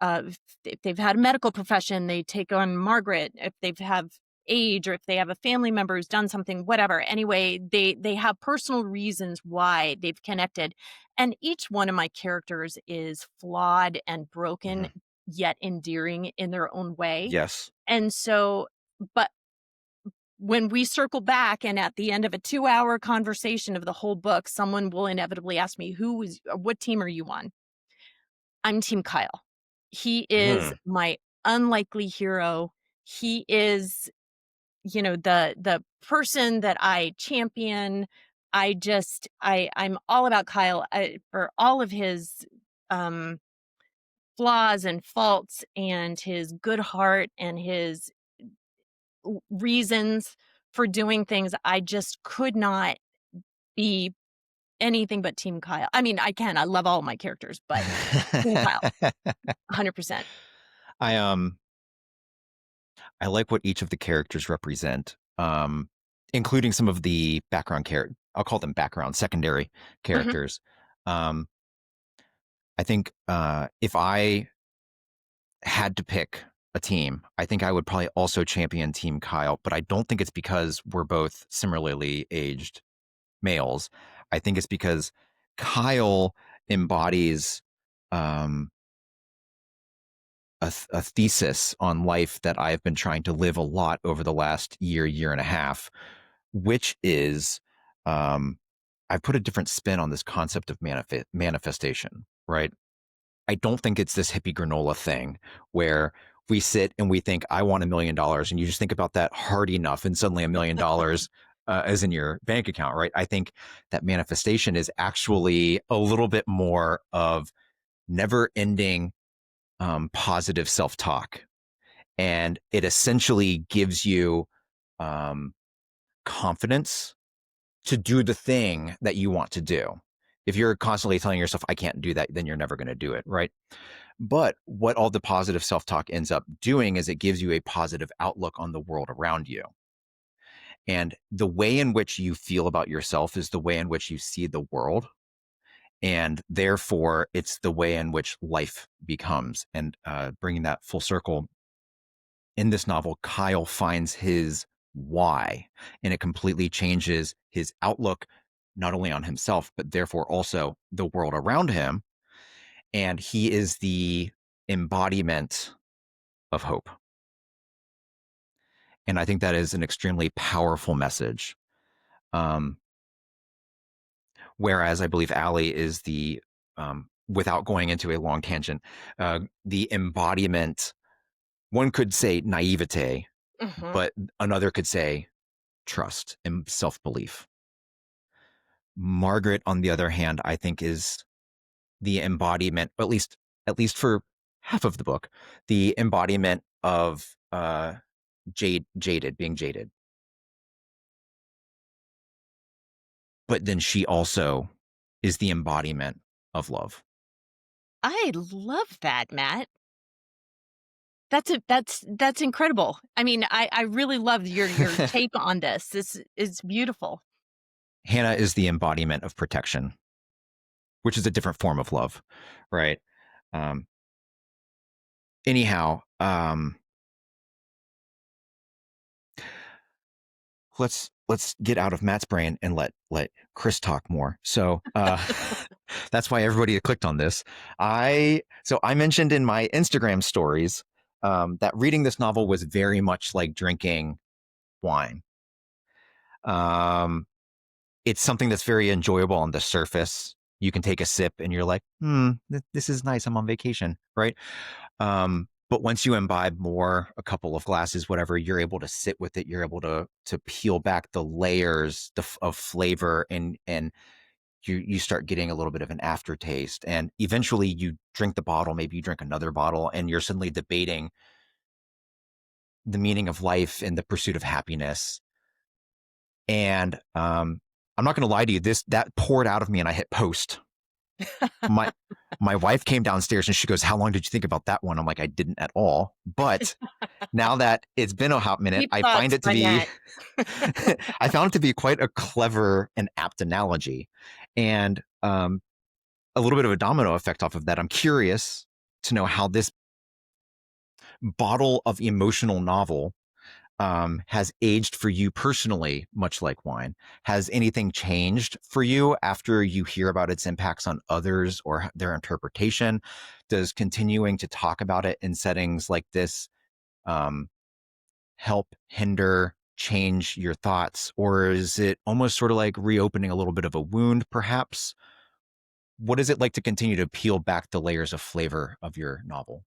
if they've had a medical profession, they take on Margaret. If they've have age or if they have a family member who's done something, whatever. Anyway, they have personal reasons why they've connected. And each one of my characters is flawed and broken, Mhm. yet endearing in their own way. Yes. And so, but when we circle back and at the end of a 2-hour conversation of the whole book, someone will inevitably ask me, what team are you on? I'm team Kyle. He is Mm. my unlikely hero. He is, the person that I champion. I'm all about Kyle for all of his um, flaws and faults and his good heart and his reasons for doing things. I just could not be anything but team Kyle. I mean, I can. I love all my characters, but team Kyle, 100%. I I like what each of the characters represent. including some of the background character. I'll call them background, secondary Mhm. characters. Um, I think if I had to pick a team, I think I would probably also champion Team Kyle, but I don't think it's because we're both similarly aged males. I think it's because Kyle embodies um, a thesis on life that I've been trying to live a lot over the last year and a half, which is um, I've put a different spin on this concept of manifestation, right? I don't think it's this hippie granola thing where we sit and we think, I want $1 million. And you just think about that hard enough and suddenly $1 million is in your bank account, right? I think that manifestation is actually a little bit more of never ending positive self talk. And it essentially gives you um, confidence to do the thing that you want to do. If you're constantly telling yourself, I can't do that, then you're never going to do it, right? But what all the positive self talk ends up doing is it gives you a positive outlook on the world around you. And the way in which you feel about yourself is the way in which you see the world. And therefore, it's the way in which life becomes. And bringing that full circle, in this novel, Kyle finds his why, and it completely changes his outlook, not only on himself, but therefore also the world around him. And he is the embodiment of hope. And I think that is an extremely powerful message. Um, whereas I believe Allie is without going into a long tangent, the embodiment, one could say naivete, Mhm. but another could say trust and self belief. Margaret, on the other hand, I think is the embodiment, at least for half of the book, the embodiment of being jaded. But then she also is the embodiment of love. I love that, Matt. That's incredible. I mean, I really love your take on this. This is beautiful. Hannah is the embodiment of protection, which is a different form of love, right? Um, anyhow, let's get out of Matt's brain and let Chris talk more. So that's why everybody clicked on this. I mentioned in my Instagram stories that reading this novel was very much like drinking wine. Um, it's something that's very enjoyable on the surface. You can take a sip and you're like, this is nice. I'm on vacation, right? But once you imbibe more, a couple of glasses, whatever, you're able to sit with it. You're able to peel back the layers of flavor, and you start getting a little bit of an aftertaste. And eventually, you drink the bottle. Maybe you drink another bottle, and you're suddenly debating the meaning of life and the pursuit of happiness. And I'm not going to lie to you, this that poured out of me, and I hit post. My my wife came downstairs and she goes, "How long did you think about that one?" I'm like, "I didn't at all." But now that it's been a hot minute, Deep I find thoughts it to by be Matt. I found it to be quite a clever and apt analogy, and a little bit of a domino effect off of that. I'm curious to know how this bottle of emotional novel has aged for you personally, much like wine. Has anything changed for you after you hear about its impacts on others or their interpretation? Does continuing to talk about it in settings like this um, help, hinder, change your thoughts? Or is it almost sort of like reopening a little bit of a wound, perhaps? What is it like to continue to peel back the layers of flavor of your novel?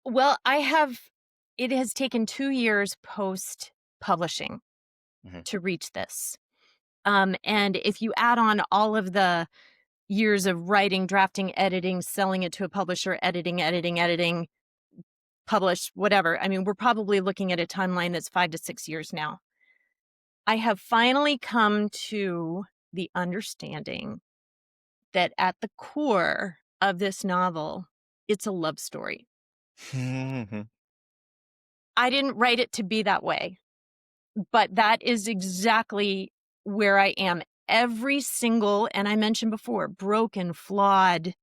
Well, it has taken 2 years post-publishing Mhm. to reach this. And if you add on all of the years of writing, drafting, editing, selling it to a publisher, editing, publish, whatever, I mean, we're probably looking at a timeline that's 5 to 6 years now. I have finally come to the understanding that at the core of this novel, it's a love story. I didn't write it to be that way. but that is exactly where I am. Every single, and I mentioned before, broken, flawed,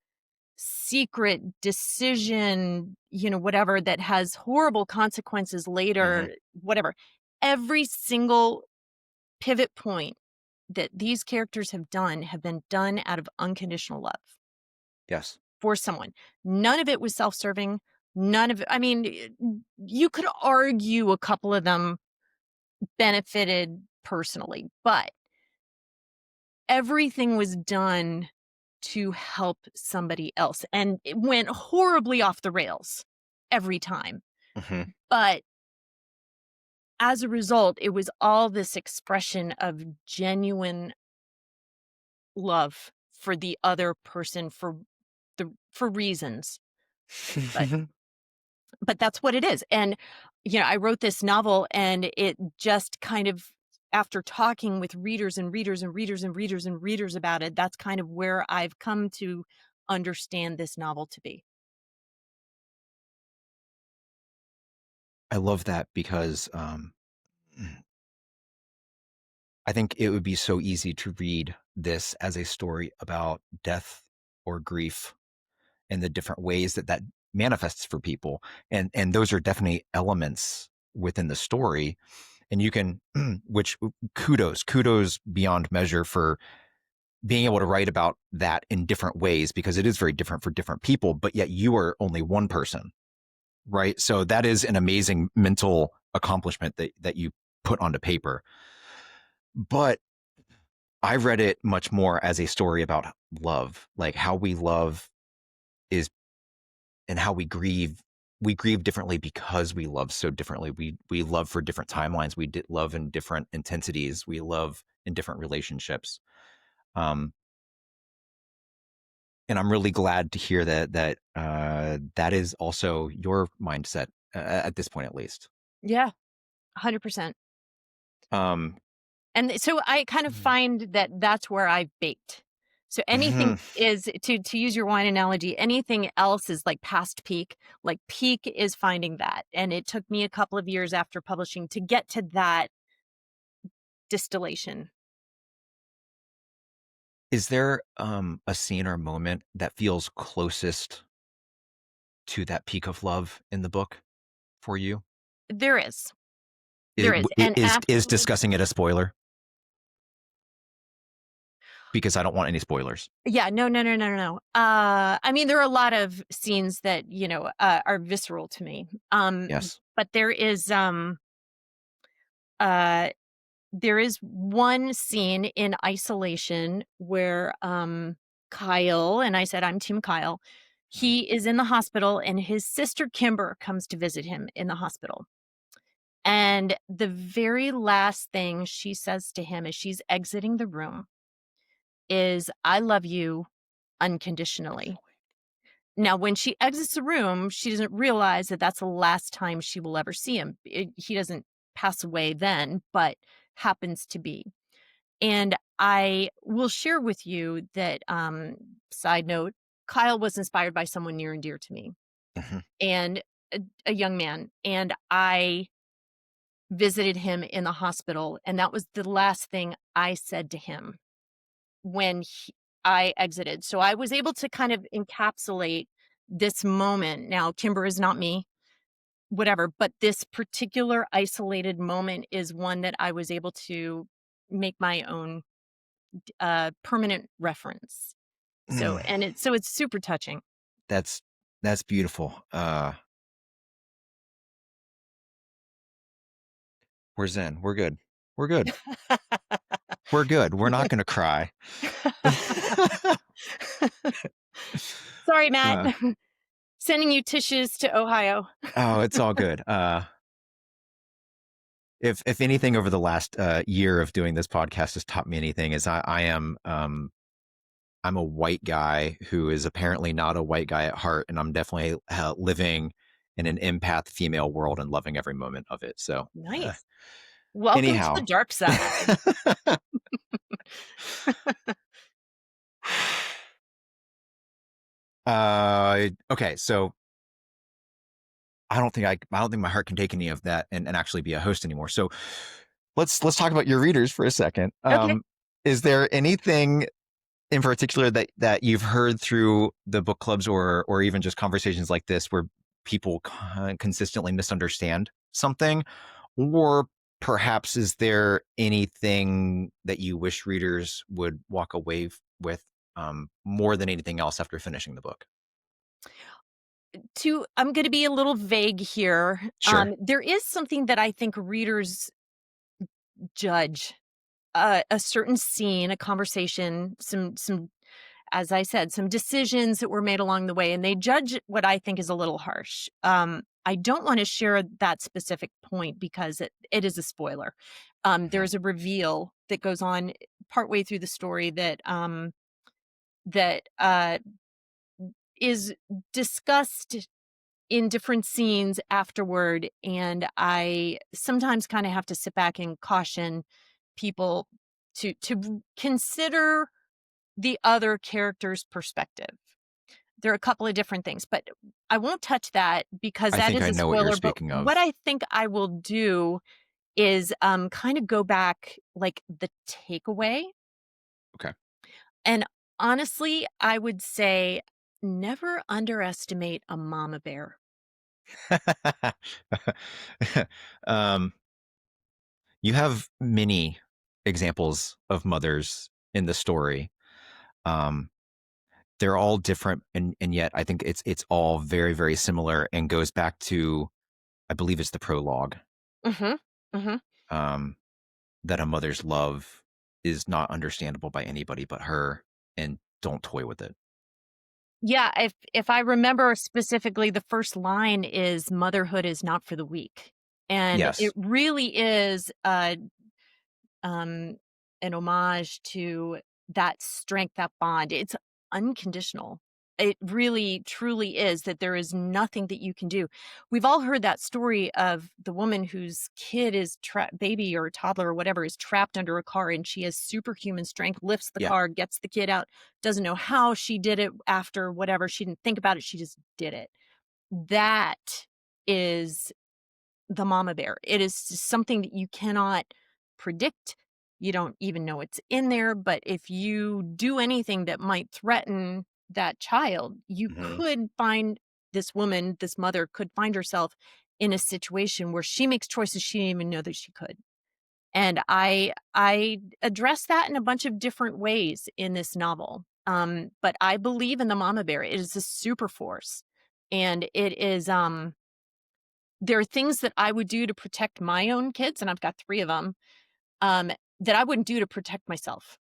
secret decision, whatever, that has horrible consequences Hmm. later, whatever. Every single pivot point that these characters have been done out of unconditional love Yes. for someone. None of it was self-serving. None of it, I mean, you could argue a couple of them benefited personally, but everything was done to help somebody else, and it went horribly off the rails every time. Hmm. But as a result, it was all this expression of genuine love for the other person for reasons. But that's what it is. And I wrote this novel, and it just kind of, after talking with readers and readers and readers and readers and readers about it, that's kind of where I've come to understand this novel to be. I love that because I think it would be so easy to read this as a story about death or grief and the different ways that that manifests for people, and those are definitely elements within the story. And you can, which kudos beyond measure for being able to write about that in different ways, because it is very different for different people, but yet you are only one person, right? So that is an amazing mental accomplishment that you put onto paper. But I read it much more as a story about love, like how we love is and how we grieve. We grieve differently because we love so differently. We love for different timelines. We love in different intensities. We love in different relationships. Um, and I'm really glad to hear that is also your mindset at this point, at least. Yeah, 100%. Um, And so I kind of find that that's where I've baked. So anything is, to use your wine analogy, anything else is like past peak. Like peak is finding that. And it took me a couple of years after publishing to get to that distillation. is there a scene or a moment that feels closest to that peak of love in the book for you? There is. Is There is. And is actually, discussing it a spoiler? Because I don't want any spoilers. yeah, no, no, no, no, no, no. I mean, there are a lot of scenes that, are visceral to me. Yes. But uh, there is one scene in isolation where, Kyle, and I said I'm Team Kyle, Mhm. he is in the hospital and his sister Kimber comes to visit him in the hospital. And the very last thing she says to him as she's exiting the room is, "I love you unconditionally." Definitely. Now, when she exits the room, she doesn't realize that that's the last time she will ever see him. He doesn't pass away then, but happens to be. And I will share with you that, side note, Kyle was inspired by someone near and dear to me, Mhm. and a young man. And I visited him in the hospital, and that was the last thing I said to him when I exited. So I was able to kind of encapsulate this moment. Now, Kimber is not me, whatever, but this particular isolated moment is one that I was able to make my own permanent reference. So, Mm. and it's super touching. That's that's beautiful. We're zen. We're good. We're good. We're good. We're not going to cry. Sorry, Matt. uh, Sending you tissues to Ohio. oh, it's all good. If anything over the last year of doing this podcast has taught me anything, is I am I'm a white guy who is apparently not a white guy at heart, and I'm definitely living in an empath female world and loving every moment of it. So, Nice. Welcome to the anyhow, dark side. okay, so I don't think my heart can take any of that and actually be a host anymore. So let's talk about your readers for a second. Okay. Is there anything in particular that you've heard through the book clubs or even just conversations like this where people consistently misunderstand something, or perhaps is there anything that you wish readers would walk away with more than anything else after finishing the book? I'm going to be a little vague here. Sure. There is something that I think readers judge a certain scene, a conversation, some as I said, some decisions that were made along the way, and they judge what I think is a little harsh. I don't want to share that specific point because it is a spoiler. Mhm. There's a reveal that goes on partway through the story that is discussed in different scenes afterward, and I sometimes kind of have to sit back and caution people to consider the other character's perspective. There are a couple of different things, but I won't touch that because I that think is I a know what you're spoiler, but speaking what of. I think I will do is, kind of go back, like, the takeaway, Okay. and honestly, I would say never underestimate a mama bear. um, you have many examples of mothers in the story. Um, they're all different, and yet I think it's all very very similar and goes back to, I believe it's the prologue, Mhm, mhm. um, that a mother's love is not understandable by anybody but her, and don't toy with it. Yeah, if I remember specifically, the first line is "Motherhood is not for the weak," and it Yes. really is, um, an homage to that strength, that bond. It's unconditional. It really, truly is that there is nothing that you can do. We've all heard that story of the woman whose kid is baby or toddler or whatever is trapped under a car and she has superhuman strength, lifts the Yeah. car, gets the kid out, doesn't know how she did it after whatever. She didn't think about it. She just did it. That is the mama bear. It is just something that you cannot predict. You don't even know it's in there, but if you do anything that might threaten that child, you Hmm. could find this woman, this mother could find herself in a situation where she makes choices she didn't even know that she could. And I address that in a bunch of different ways in this novel. But I believe in the mama bear. It is a super force. And it is there are things that I would do to protect my own kids, and I've got 3 of them, that I wouldn't do to protect myself.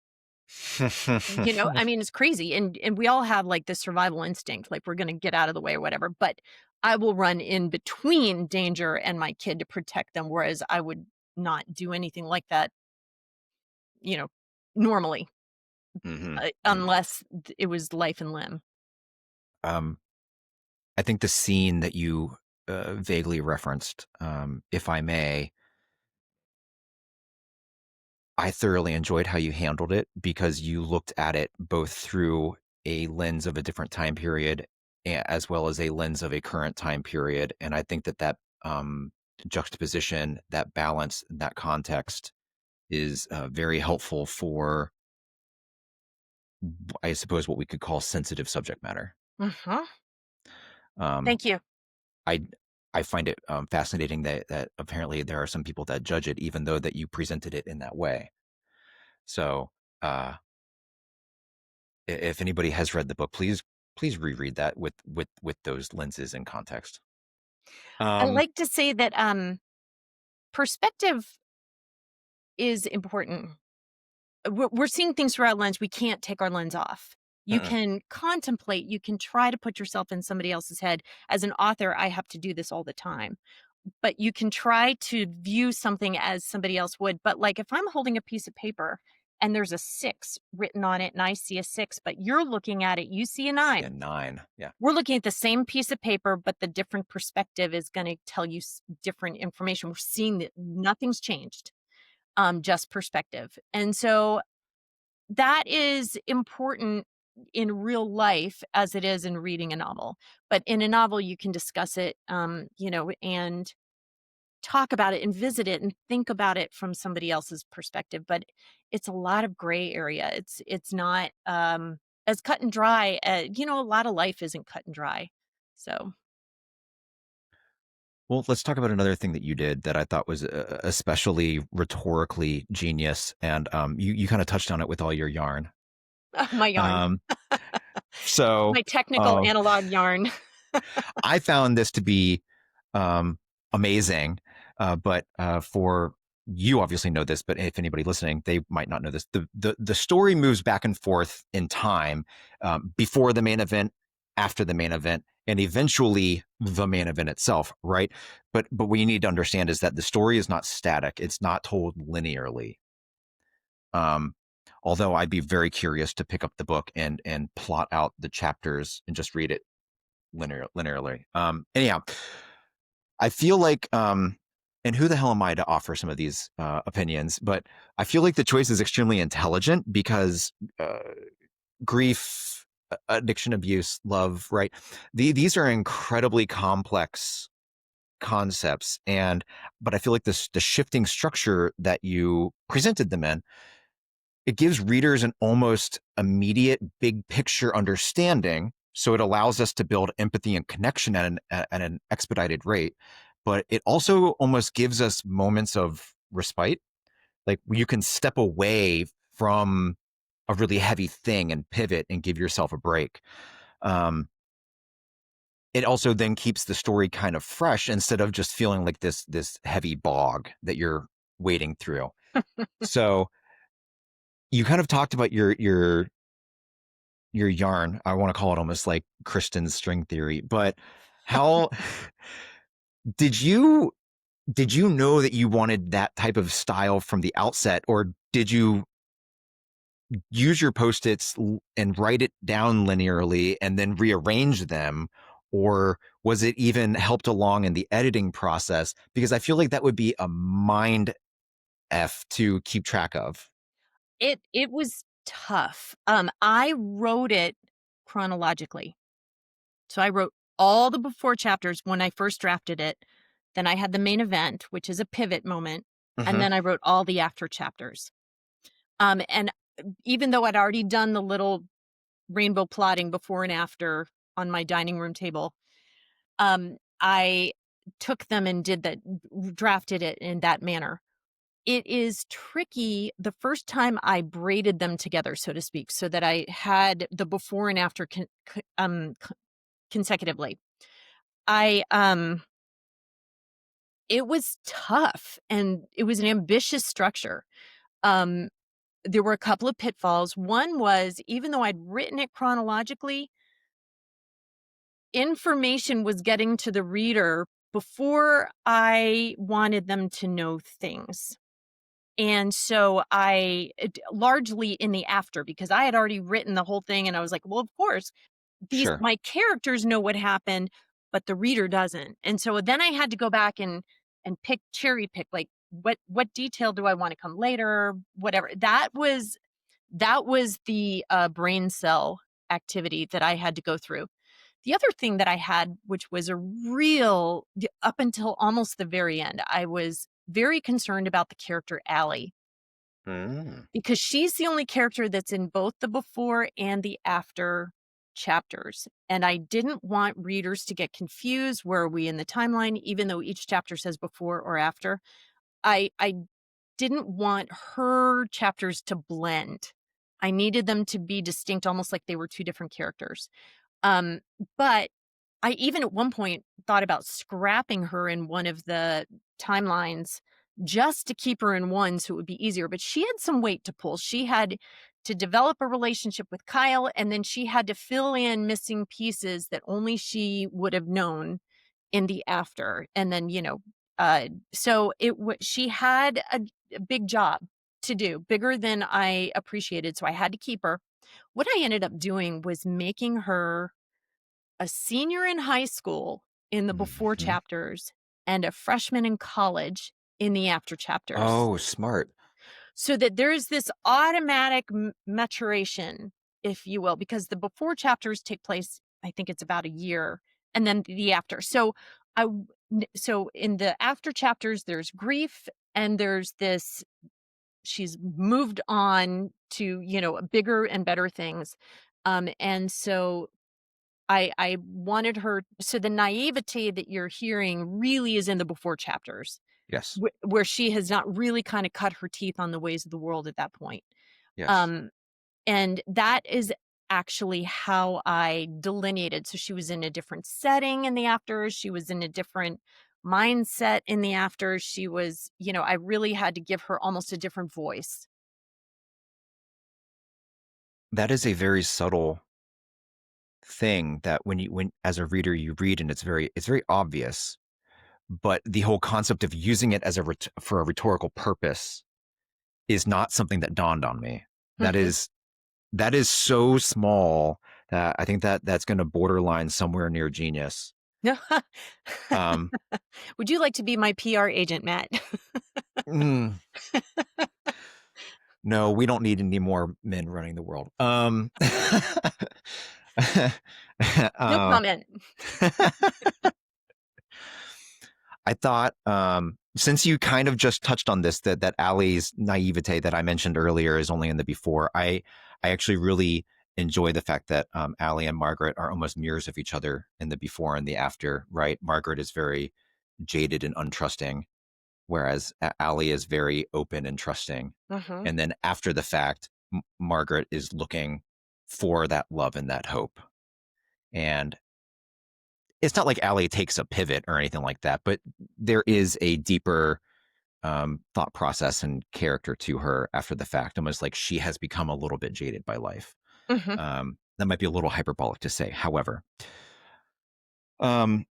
You know, I mean, it's crazy, and we all have, like, this survival instinct, like, we're gonna get out of the way or whatever, but I will run in between danger and my kid to protect them, whereas I would not do anything like that, you know, normally, Hmm. unless it was life and limb. um, I think the scene that you vaguely referenced, if I may, I thoroughly enjoyed how you handled it because you looked at it both through a lens of a different time period as well as a lens of a current time period. And I think that juxtaposition, that balance, that context is very helpful for, I suppose, what we could call sensitive subject matter. Mhm. Um, Thank you. I I find it fascinating that apparently there are some people that judge it, even though that you presented it in that way. So, uh, if anybody has read the book, please reread that with those lenses and context. I Um, like to say that, perspective is important. We're seeing things through our lens, we can't take our lens off. You mm-mm. can contemplate, you can try to put yourself in somebody else's head. As an author, I have to do this all the time. But you can try to view something as somebody else would. But, like, if I'm holding a piece of paper and there's a 6 written on it and I see a 6, but you're looking at it, you see a See 9. a nine, yeah. We're looking at the same piece of paper, but the different perspective is gonna tell you different information. We're seeing that nothing's changed, just perspective. And so that is important in real life as it is in reading a novel. But in a novel, you can discuss it, and talk about it and visit it and think about it from somebody else's perspective, but it's a lot of gray area. It's not, as cut and dry, a lot of life isn't cut and dry. So Well, let's talk about another thing that you did that I thought was especially rhetorically genius, and you kind of touched on it with all your yarn. my yarn, Um, so my technical uh, analog yarn. I found this to be um, amazing, but for you obviously know this, but if anybody listening, they might not know this. The story moves back and forth in time, before the main event, after the main event, and eventually the main event itself, right? But what you need to understand is that the story is not static; it's not told linearly. Um, Although I'd be very curious to pick up the book and plot out the chapters and just read it linearly. Anyhow, I feel like, and who the hell am I to offer some of these opinions? But I feel like the choice is extremely intelligent because grief, addiction, abuse, love, right? These are incredibly complex concepts, and but I feel like the shifting structure that you presented them in, it gives readers an almost immediate big picture understanding. So it allows us to build empathy and connection at an expedited rate. But it also almost gives us moments of respite. Like you can step away from a really heavy thing and pivot and give yourself a break. Um, it also then keeps the story kind of fresh instead of just feeling like this heavy bog that you're wading through. So you kind of talked about your yarn. I want to call it almost like Kristin's string theory. But how did you did you know that you wanted that type of style from the outset, or did you use your post-its and write it down linearly and then rearrange them? Or was it even helped along in the editing process? Because I feel like that would be a mind F to keep track of. It was tough. I wrote it chronologically. So I wrote all the before chapters when I first drafted it. Then I had the main event, which is a pivot moment, and Mm-hmm. then I wrote all the after chapters. And even though I'd already done the little rainbow plotting before and after on my dining room table, I took them and did that, drafted it in that manner. It is tricky the first time I braided them together, so to speak, so that I had the before and after consecutively. I It was tough and it was an ambitious structure. Um there were a couple of pitfalls. One was, even though I'd written it chronologically, information was getting to the reader before I wanted them to know things. And so largely in the after, because I had already written the whole thing and I was like, well, of course, these Sure. my characters know what happened, but the reader doesn't. And so then I had to go back and cherry pick, like what detail do I want to come later, whatever. That was the brain cell activity that I had to go through. The other thing that I had, which was a real up until almost the very end, I was very concerned about the character Allie, Mm. because she's the only character that's in both the before and the after chapters. And I didn't want readers to get confused. Where are we in the timeline? Even though each chapter says before or after, I didn't want her chapters to blend. I needed them to be distinct, almost like they were two different characters. Um, but I even at one point thought about scrapping her in one of the timelines just to keep her in one so it would be easier. But she had some weight to pull. She had to develop a relationship with Kyle, and then she had to fill in missing pieces that only she would have known in the after. And then, so she had a big job to do, bigger than I appreciated. So I had to keep her. What I ended up doing was making her a senior in high school in the before Mhm. chapters and a freshman in college in the after chapters, Oh, smart. so that there's this automatic maturation, if you will, because the before chapters take place, I think it's about a year, and then the after. So So in the after chapters, there's grief and there's this she's moved on to, bigger and better things. And so I wanted her so the naivete that you're hearing really is in the before chapters, Yes. where she has not really kind of cut her teeth on the ways of the world at that point. Yes. Um, and that is actually how I delineated. So she was in a different setting in the afters. She was in a different mindset in the afters. She was, I really had to give her almost a different voice. That is a very subtle thing that when as a reader you read and it's very obvious, but the whole concept of using it as for a rhetorical purpose is not something that dawned on me. That Mhm. is that is so small that I think that that's going to borderline somewhere near genius. Um, Would you like to be my PR agent, Matt? mm, no, we don't need any more men running the world. No uh, comment. I thought, since you kind of just touched on this, that Allie's naivete that I mentioned earlier is only in the before. I actually really enjoy the fact that Allie and Margaret are almost mirrors of each other in the before and the after. Right, Margaret is very jaded and untrusting, whereas Allie is very open and trusting. Mhm. And then after the fact, Margaret is looking for that love and that hope. And it's not like Allie takes a pivot or anything like that, but there is a deeper thought process and character to her after the fact, almost like she has become a little bit jaded by life. Mhm. That might be a little hyperbolic to say. However, um,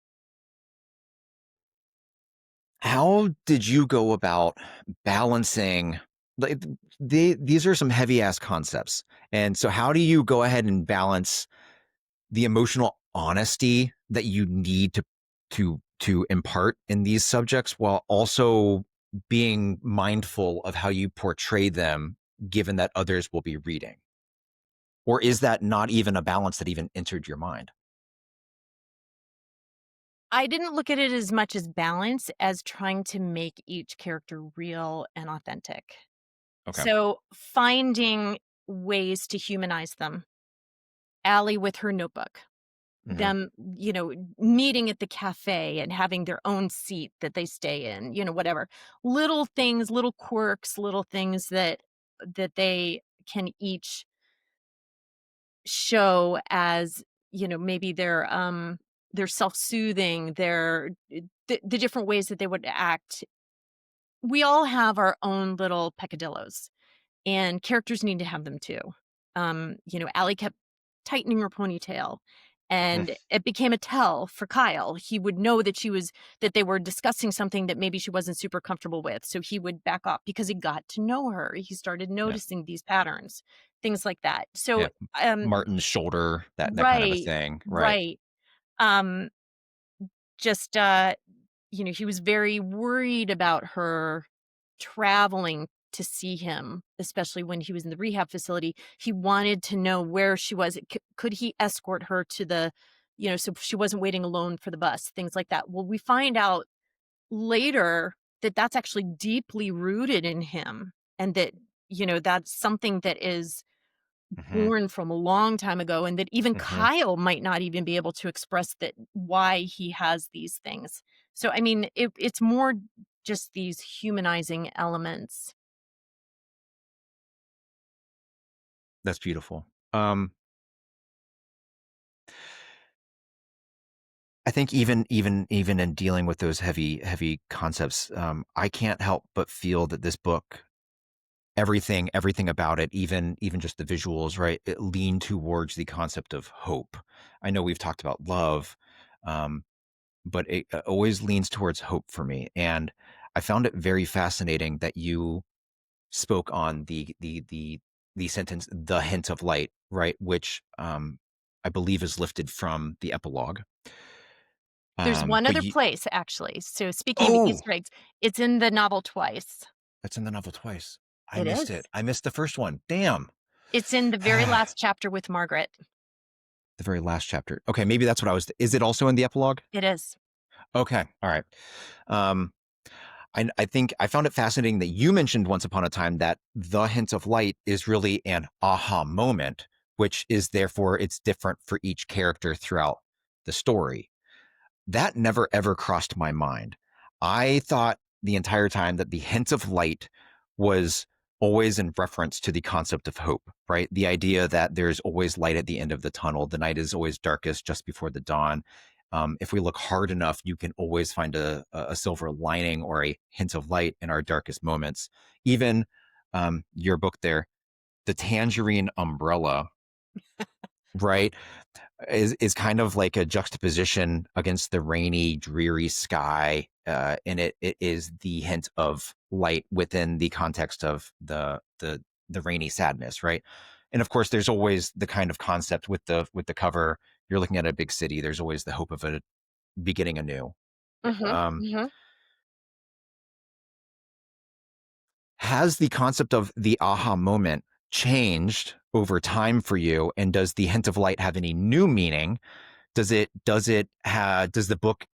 how did you go about balancing? Like, these are some heavy ass concepts, and so how do you go ahead and balance the emotional honesty that you need to impart in these subjects while also being mindful of how you portray them given that others will be reading? Or is that not even a balance that even entered your mind? I didn't look at it as much as balance as trying to make each character real and authentic. Okay. So, finding ways to humanize them. Allie with her notebook. Hmm. Them, meeting at the cafe and having their own seat that they stay in, whatever. Little things, little quirks, little things that they can each show as, maybe they're self-soothing, the different ways that they would act. We all have our own little peccadillos, and characters need to have them too. Allie kept tightening her ponytail, and it became a tell for Kyle. He would know that they were discussing something that maybe she wasn't super comfortable with, so he would back off because he got to know her. He started Yeah. noticing these patterns, things like that. So, Yeah. um Martin's shoulder, that kind of a right, thing. Right. right. Um, just, he was very worried about her traveling to see him, especially when he was in the rehab facility. He wanted to know where she was. Could he escort her to so she wasn't waiting alone for the bus, things like that. Well, we find out later that that's actually deeply rooted in him, and that, that's something that is Hmm. born from a long time ago, and that even Hmm. Kyle might not even be able to express that why he has these things. So, I mean, it's more just these humanizing elements. That's beautiful. Um, I think even in dealing with those heavy concepts, I can't help but feel that this book, everything about it, even just the visuals, right, it lean towards the concept of hope. I know we've talked about love, um, but it always leans towards hope for me, and I found it very fascinating that you spoke on the sentence, the hint of light, right, which I believe is lifted from the epilogue. There's one But other you place, actually. So, speaking of Oh, Easter eggs, it's in the novel twice. that's in the novel twice. I It missed is. it. I missed the first one. Damn. It's in the very The last chapter with Margaret. very last chapter. Okay, maybe that's what I was. Is it also in the epilogue? It is. Okay. All right. Um, I think I found it fascinating that you mentioned once upon a time that the hint of light is really an aha moment, which is therefore it's different for each character throughout the story. That never ever crossed my mind. I thought the entire time that the hint of light was always in reference to the concept of hope, right? The idea that there's always light at the end of the tunnel. The night is always darkest just before the dawn. If we look hard enough, you can always find a silver lining or a hint of light in our darkest moments. Even your book there, The Tangerine Umbrella, right? Is kind of like a juxtaposition against the rainy, dreary sky, and it is the hint of light within the context of the rainy sadness, right? And of course, there's always the kind of concept with the cover. You're looking at a big city. There's always the hope of it beginning anew. Mhm, Um, mhm. has the concept of the aha moment changed over time for you? And does the hint of light have any new meaning? Does the book,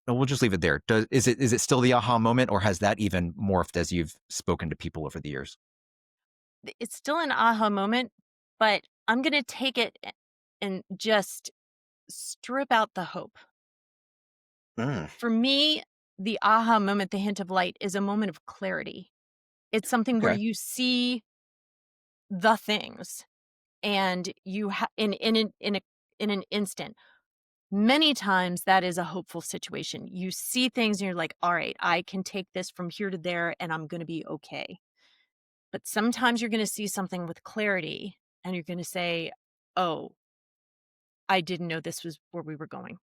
no, we'll just leave it there. Is it still the aha moment, or has that even morphed as you've spoken to people over the years? It's still an aha moment, but I'm gonna take it and just strip out the hope. Mm, For me, the aha moment, the hint of light, is a moment of clarity. It's something where okay. you see the things and you in an instant. Many times that is a hopeful situation. You see things and you're like, "All right, I can take this from here to there and I'm gonna be okay." But sometimes you're gonna see something with clarity and you're gonna say, "Oh, I didn't know this was where we were going."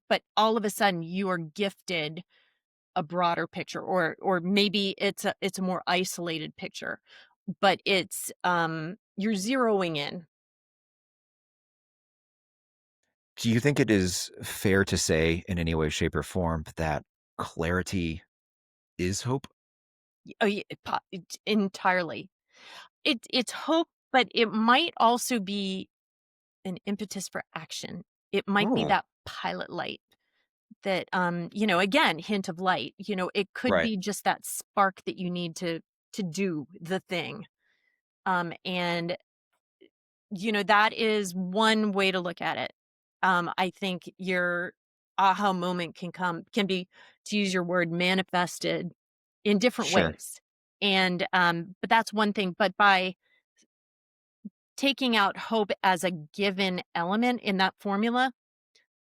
But all of a sudden you are gifted a broader picture, or maybe it's a more isolated picture, but it's, you're zeroing in. Do you think it is fair to say in any way, shape, or form that clarity is hope? Oh, yeah, entirely. It's hope, but it might also be an impetus for action. It might be Oh, that pilot light that, again, hint of light, it could right. be just that spark that you need to do the thing. And that is one way to look at it. I think your aha moment can be, to use your word, manifested in different Sure. ways. And but that's one thing. But by taking out hope as a given element in that formula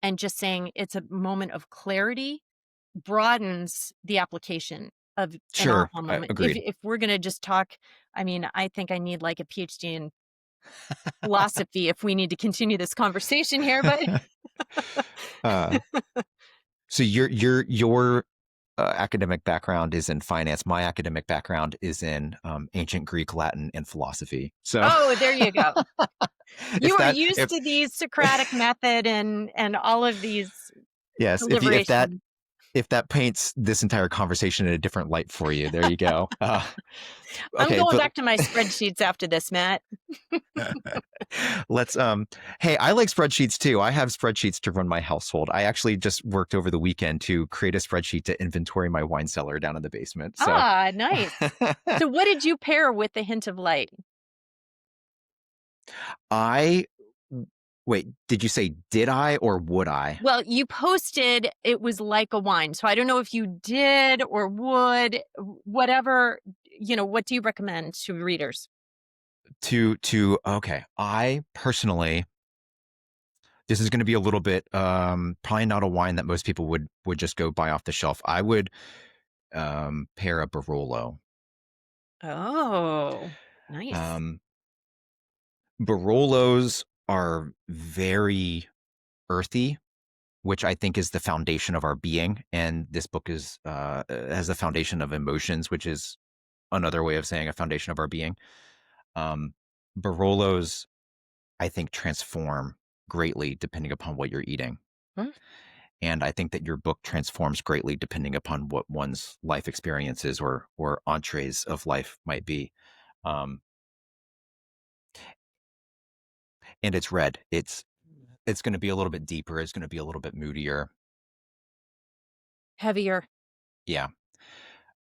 and just saying it's a moment of clarity broadens the application of an Sure. aha I, moment. If agreed. if we're gonna just talk, I mean, I think I need like a PhD in philosophy if we need to continue this conversation here, but uh, so your academic background is in finance. My academic background is in ancient Greek, Latin, and philosophy. So oh, there you go. You if are that used if to the Socratic method and all of these yes, deliberations. if that paints this entire conversation in a different light for you, there you go. I'm Okay, going but back to my spreadsheets after this, Matt. let's hey, I like spreadsheets too. I have spreadsheets to run my household. I actually just worked over the weekend to create a spreadsheet to inventory my wine cellar down in the basement. So Ah, nice. So what did you pair with the hint of light? I wait, did you say did I or would I? Well, you posted it was like a wine. So I don't know if you did or would, whatever, what do you recommend to readers? To okay, I personally, this is going to be a little bit probably not a wine that most people would just go buy off the shelf. I would pair a Barolo. Oh, nice. Um Barolos are very earthy, which I think is the foundation of our being, and this book is has the foundation of emotions, which is another way of saying a foundation of our being. Um Barolos, I think, transform greatly depending upon what you're eating. Hmm. And I think that your book transforms greatly depending upon what one's life experiences or entrees of life might be. Um, and it's red. It's it's going to be a little bit deeper. It's going to be a little bit moodier. Heavier, Yeah.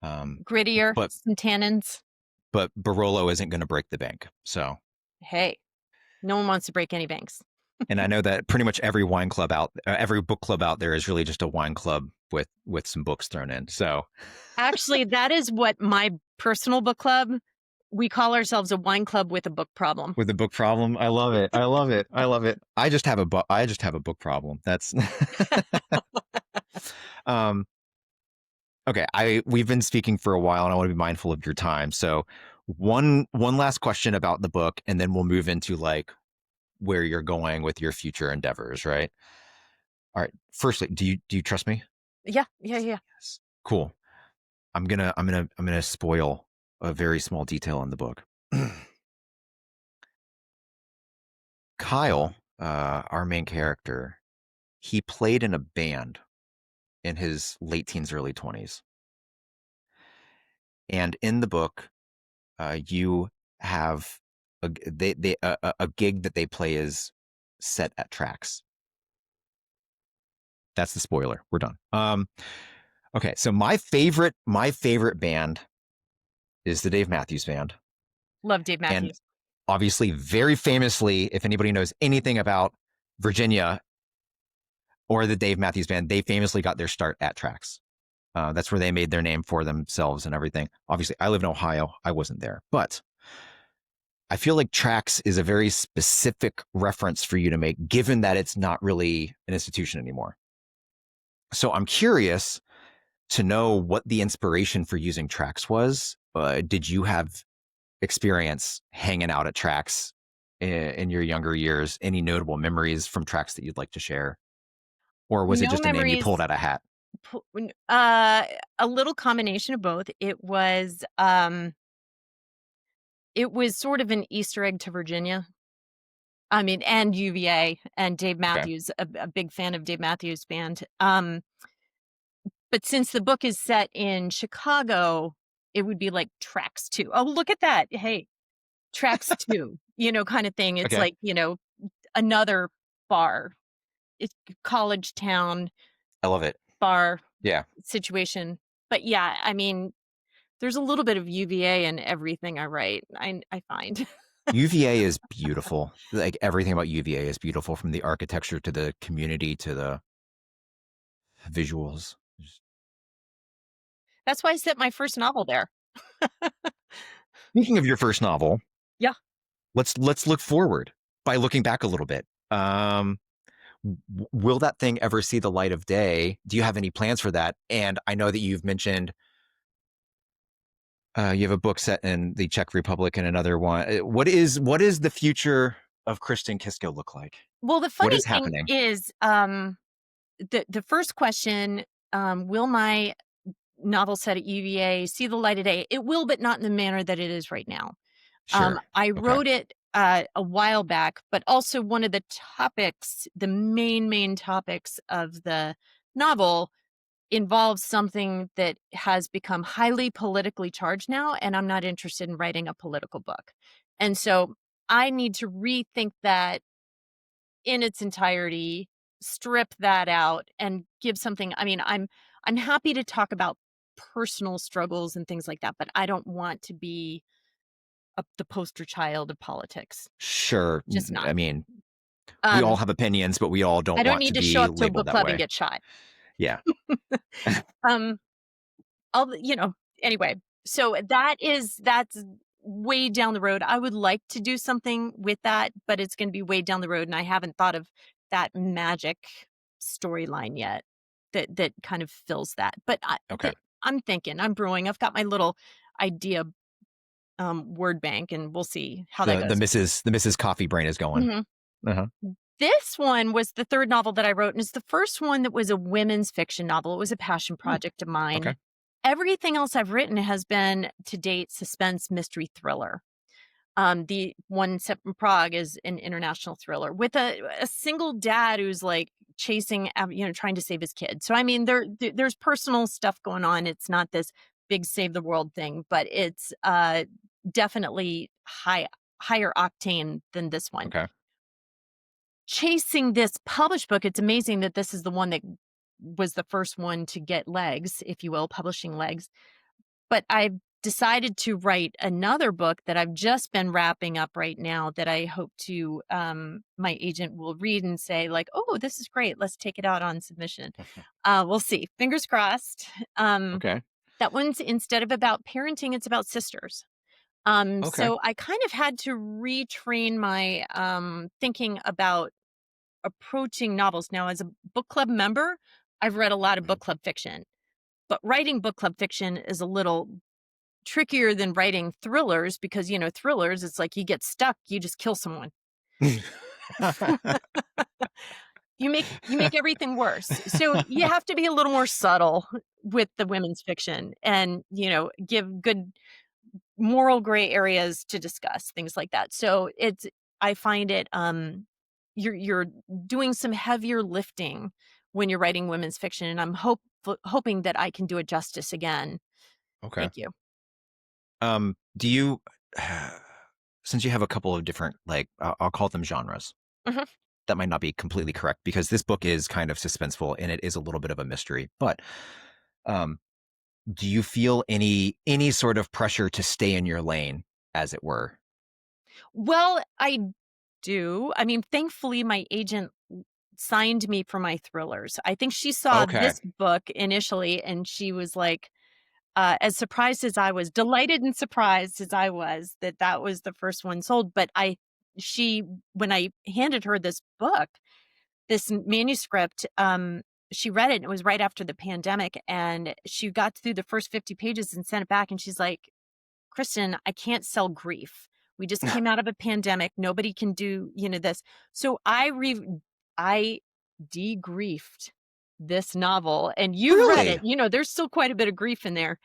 Um, grittier, but some tannins. but Barolo isn't going to break the bank. So, Hey, no one wants to break any banks. and I know that pretty much every wine club every book club out there is really just a wine club with some books thrown in. So, Actually, that is what my personal book club, we call ourselves a wine club with a book problem. with a book problem, I love it. I love it. I love it. I just have a book problem. That's um okay. We've been speaking for a while and I want to be mindful of your time. So one last question about the book and then we'll move into like where you're going with your future endeavors, right? All right. Firstly, do you trust me? Yeah, yeah, yeah. Yes. Cool. I'm gonna spoil a very small detail in the book. Kyle, our main character, he played in a band in his late teens, early 20s. And in the book, you have a gig that they play is set at tracks. That's the spoiler. We're done. Okay, so my favorite band is the Dave Matthews Band, Love Dave and Matthews. obviously, very famously, if anybody knows anything about Virginia or the Dave Matthews Band, they famously got their start at tracks. That's where they made their name for themselves and everything. Obviously, I live in Ohio. I wasn't there, but I feel like tracks is a very specific reference for you to make, given that it's not really an institution anymore. So I'm curious to know what the inspiration for using tracks was. Did you have experience hanging out at tracks in your younger years? Any notable memories from tracks that you'd like to share? Or was it No just a name you memories. pulled out of a hat? A little combination of both. It was sort of an Easter egg to Virginia. I mean, and UVA and Dave Okay. Matthews, a big fan of Dave Matthews Band. But since the book is set in Chicago, it would be like tracks two. Oh, look at that. Hey, tracks two, kind of thing. It's Okay. like, another bar. It's college town I love it. bar Yeah. situation. But yeah, I mean, there's a little bit of UVA in everything I write, I find. UVA is beautiful. Like everything about UVA is beautiful, from the architecture to the community to the visuals. That's why I set my first novel there. Speaking of your first novel, Yeah. let's look forward by looking back a little bit. Will that thing ever see the light of day? Do you have any plans for that? And I know that you've mentioned you have a book set in the Czech Republic and another one. What is the future of Kristin Kisska look like? Well, the What funny is thing happening? is, the first question, will my novel set at UVA see the light of day? It will, but not in the manner that it is right now. Sure. I Okay. wrote it a while back, but also one of the topics, the main topics of the novel involves something that has become highly politically charged now, and I'm not interested in writing a political book. And so I need to rethink that in its entirety, strip that out and give something. I mean, I'm happy to talk about personal struggles and things like that, but I don't want to be the poster child of politics. Sure. Just not. I mean, we all Um, have opinions, but we all I don't don't want need to to show be up to a labeled book that club and way. get shot. Yeah. Um, all the, anyway, so that's way down the road. I would like to do something with that, but it's going to be way down the road, and I haven't thought of that magic storyline yet that kind of fills that. But Okay. I'm thinking, I'm brewing. I've got my little idea word bank, and we'll see how that The goes. Mrs. Coffee Brain is going. Mhm. Uh-huh. This one was the third novel that I wrote, and it's the first one that was a women's fiction novel. It was a passion project of Okay. mine. Everything else I've written has been, to date, suspense, mystery, thriller. The one set from Prague is an international thriller with a single dad who's like chasing, trying to save his kid. So I mean, there's personal stuff going on. It's not this big save the world thing, but it's definitely higher octane than this one. Okay. chasing this published book. It's amazing that this is the one that was the first one to get legs, if you will, publishing legs. But I've decided to write another book that I've just been wrapping up right now that I hope to my agent will read and say like, "Oh, this is great. Let's take it out on submission." We'll see. Fingers crossed. Um, Okay. that one's instead of about parenting, it's about sisters. Okay. So I kind of had to retrain my thinking about approaching novels. Now, as a book club member, I've read a lot of book Mhm. club fiction, but writing book club fiction is a little trickier than writing thrillers because, thrillers, it's like you get stuck, you just kill someone. You make everything worse. So you have to be a little more subtle with the women's fiction and, give good moral gray areas to discuss, things like that. So I find it you're doing some heavier lifting when you're writing women's fiction and I'm hoping that I can do it justice again. Okay. Thank you. Do you, since you have a couple of different, like, I'll call them genres, Mhm. that might not be completely correct because this book is kind of suspenseful and it is a little bit of a mystery. But um, do you feel any sort of pressure to stay in your lane, as it were? Well, I do. I mean, thankfully, my agent signed me for my thrillers. I think she saw Okay. this book initially and she was like, as surprised as I was, delighted and surprised as I was that that was the first one sold. But she, when I handed her this book, this manuscript, she read it and it was right after the pandemic. And she got through the first 50 pages and sent it back. And she's like, Kristen, I can't sell grief. We just came out of a pandemic. Nobody can do, this. So I degriefed this novel and you've read Really? it. There's still quite a bit of grief in there,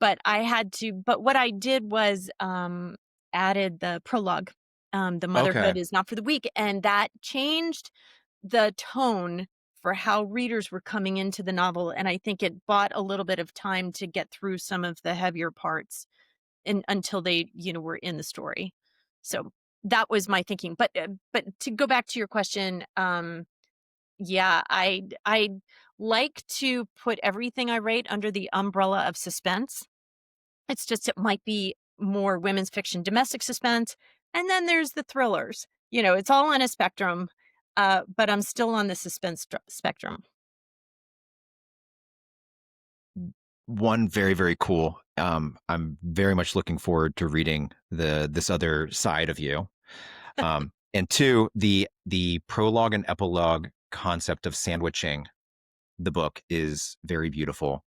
but what I did was added the prologue. The Okay. motherhood is not for the weak. And that changed the tone for how readers were coming into the novel. And I think it bought a little bit of time to get through some of the heavier parts and until they, were in the story. So that was my thinking. But to go back to your question, yeah, I like to put everything I write under the umbrella of suspense. It's just it might be more women's fiction, domestic suspense, and then there's the thrillers. It's all on a spectrum, but I'm still on the suspense spectrum. One, very, very cool. I'm very much looking forward to reading this other side of you. And two, the prologue and epilogue concept of sandwiching the book is very beautiful.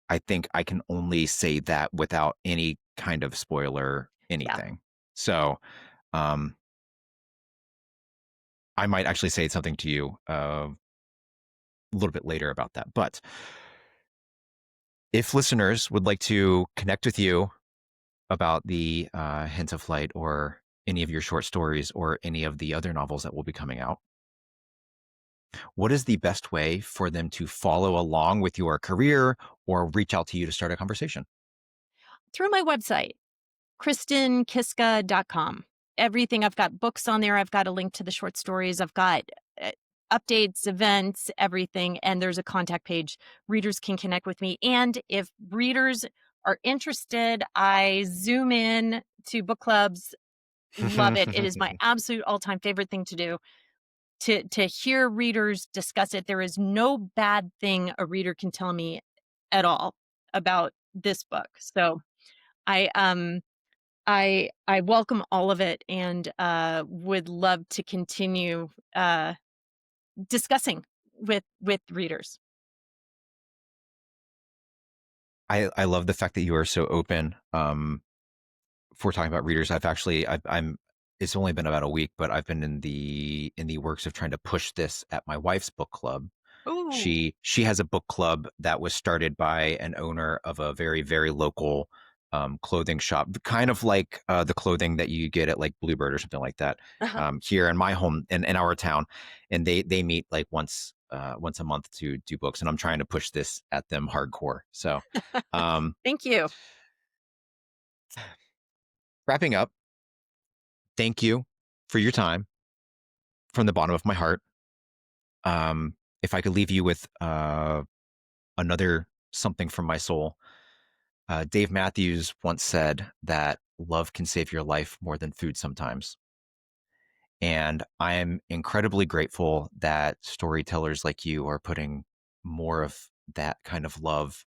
I think I can only say that without any kind of spoiler, Yeah. anything. So, um, I might actually say something to you a little bit later about that. But if listeners would like to connect with you about the Hint of Flight or any of your short stories or any of the other novels that will be coming out, what is the best way for them to follow along with your career or reach out to you to start a conversation? Through my website, KristinKisska.com. Everything. I've got books on there. I've got a link to the short stories. I've got uh, updates, events, everything. And there's a contact page. Readers can connect with me. And if readers are interested, I zoom in to book clubs. Love it. It is my absolute all-time favorite thing to do. To hear readers discuss it. There is no bad thing a reader can tell me at all about this book. So I I welcome all of it and would love to continue discussing with readers. I love the fact that you are so open for talking about readers. I'm it's only been about a week, but I've been in the works of trying to push this at my wife's book club. Ooh. She has a book club that was started by an owner of a very, very local clothing shop, kind of like the clothing that you get at like Bluebird or something like that, Uh-huh. here in my home in our town. And they meet like once a month to do books, and I'm trying to push this at them hardcore. So, um, Thank you. wrapping up, thank you for your time. from the bottom of my heart. If I could leave you with another something from my soul, Dave Matthews once said that love can save your life more than food sometimes. And I am incredibly grateful that storytellers like you are putting more of that kind of love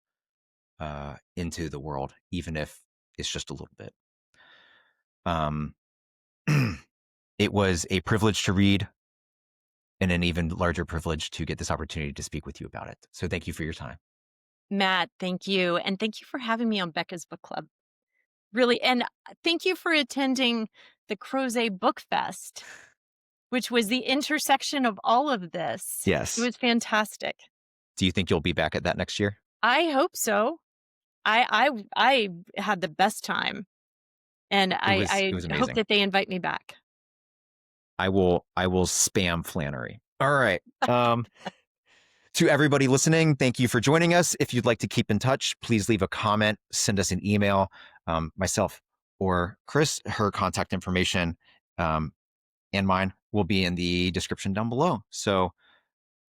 into the world, even if it's just a little bit. Um, it was a privilege to read and an even larger privilege to get this opportunity to speak with you about it. So thank you for your time. Matt, thank you. And thank you for having me on Becca's Book Club. Really. And thank you for attending the Crozet Book Fest, which was the intersection of all of this. It Yes. was fantastic. Do you think you'll be back at that next year? I hope so. I had the best time, and It I was hope amazing. that they invite me back. I will spam Flannery. All right. To everybody listening, thank you for joining us. If you'd like to keep in touch, please leave a comment, send us an email. Myself or Chris, her contact information and mine will be in the description down below. So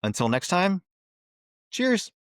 until next time, cheers.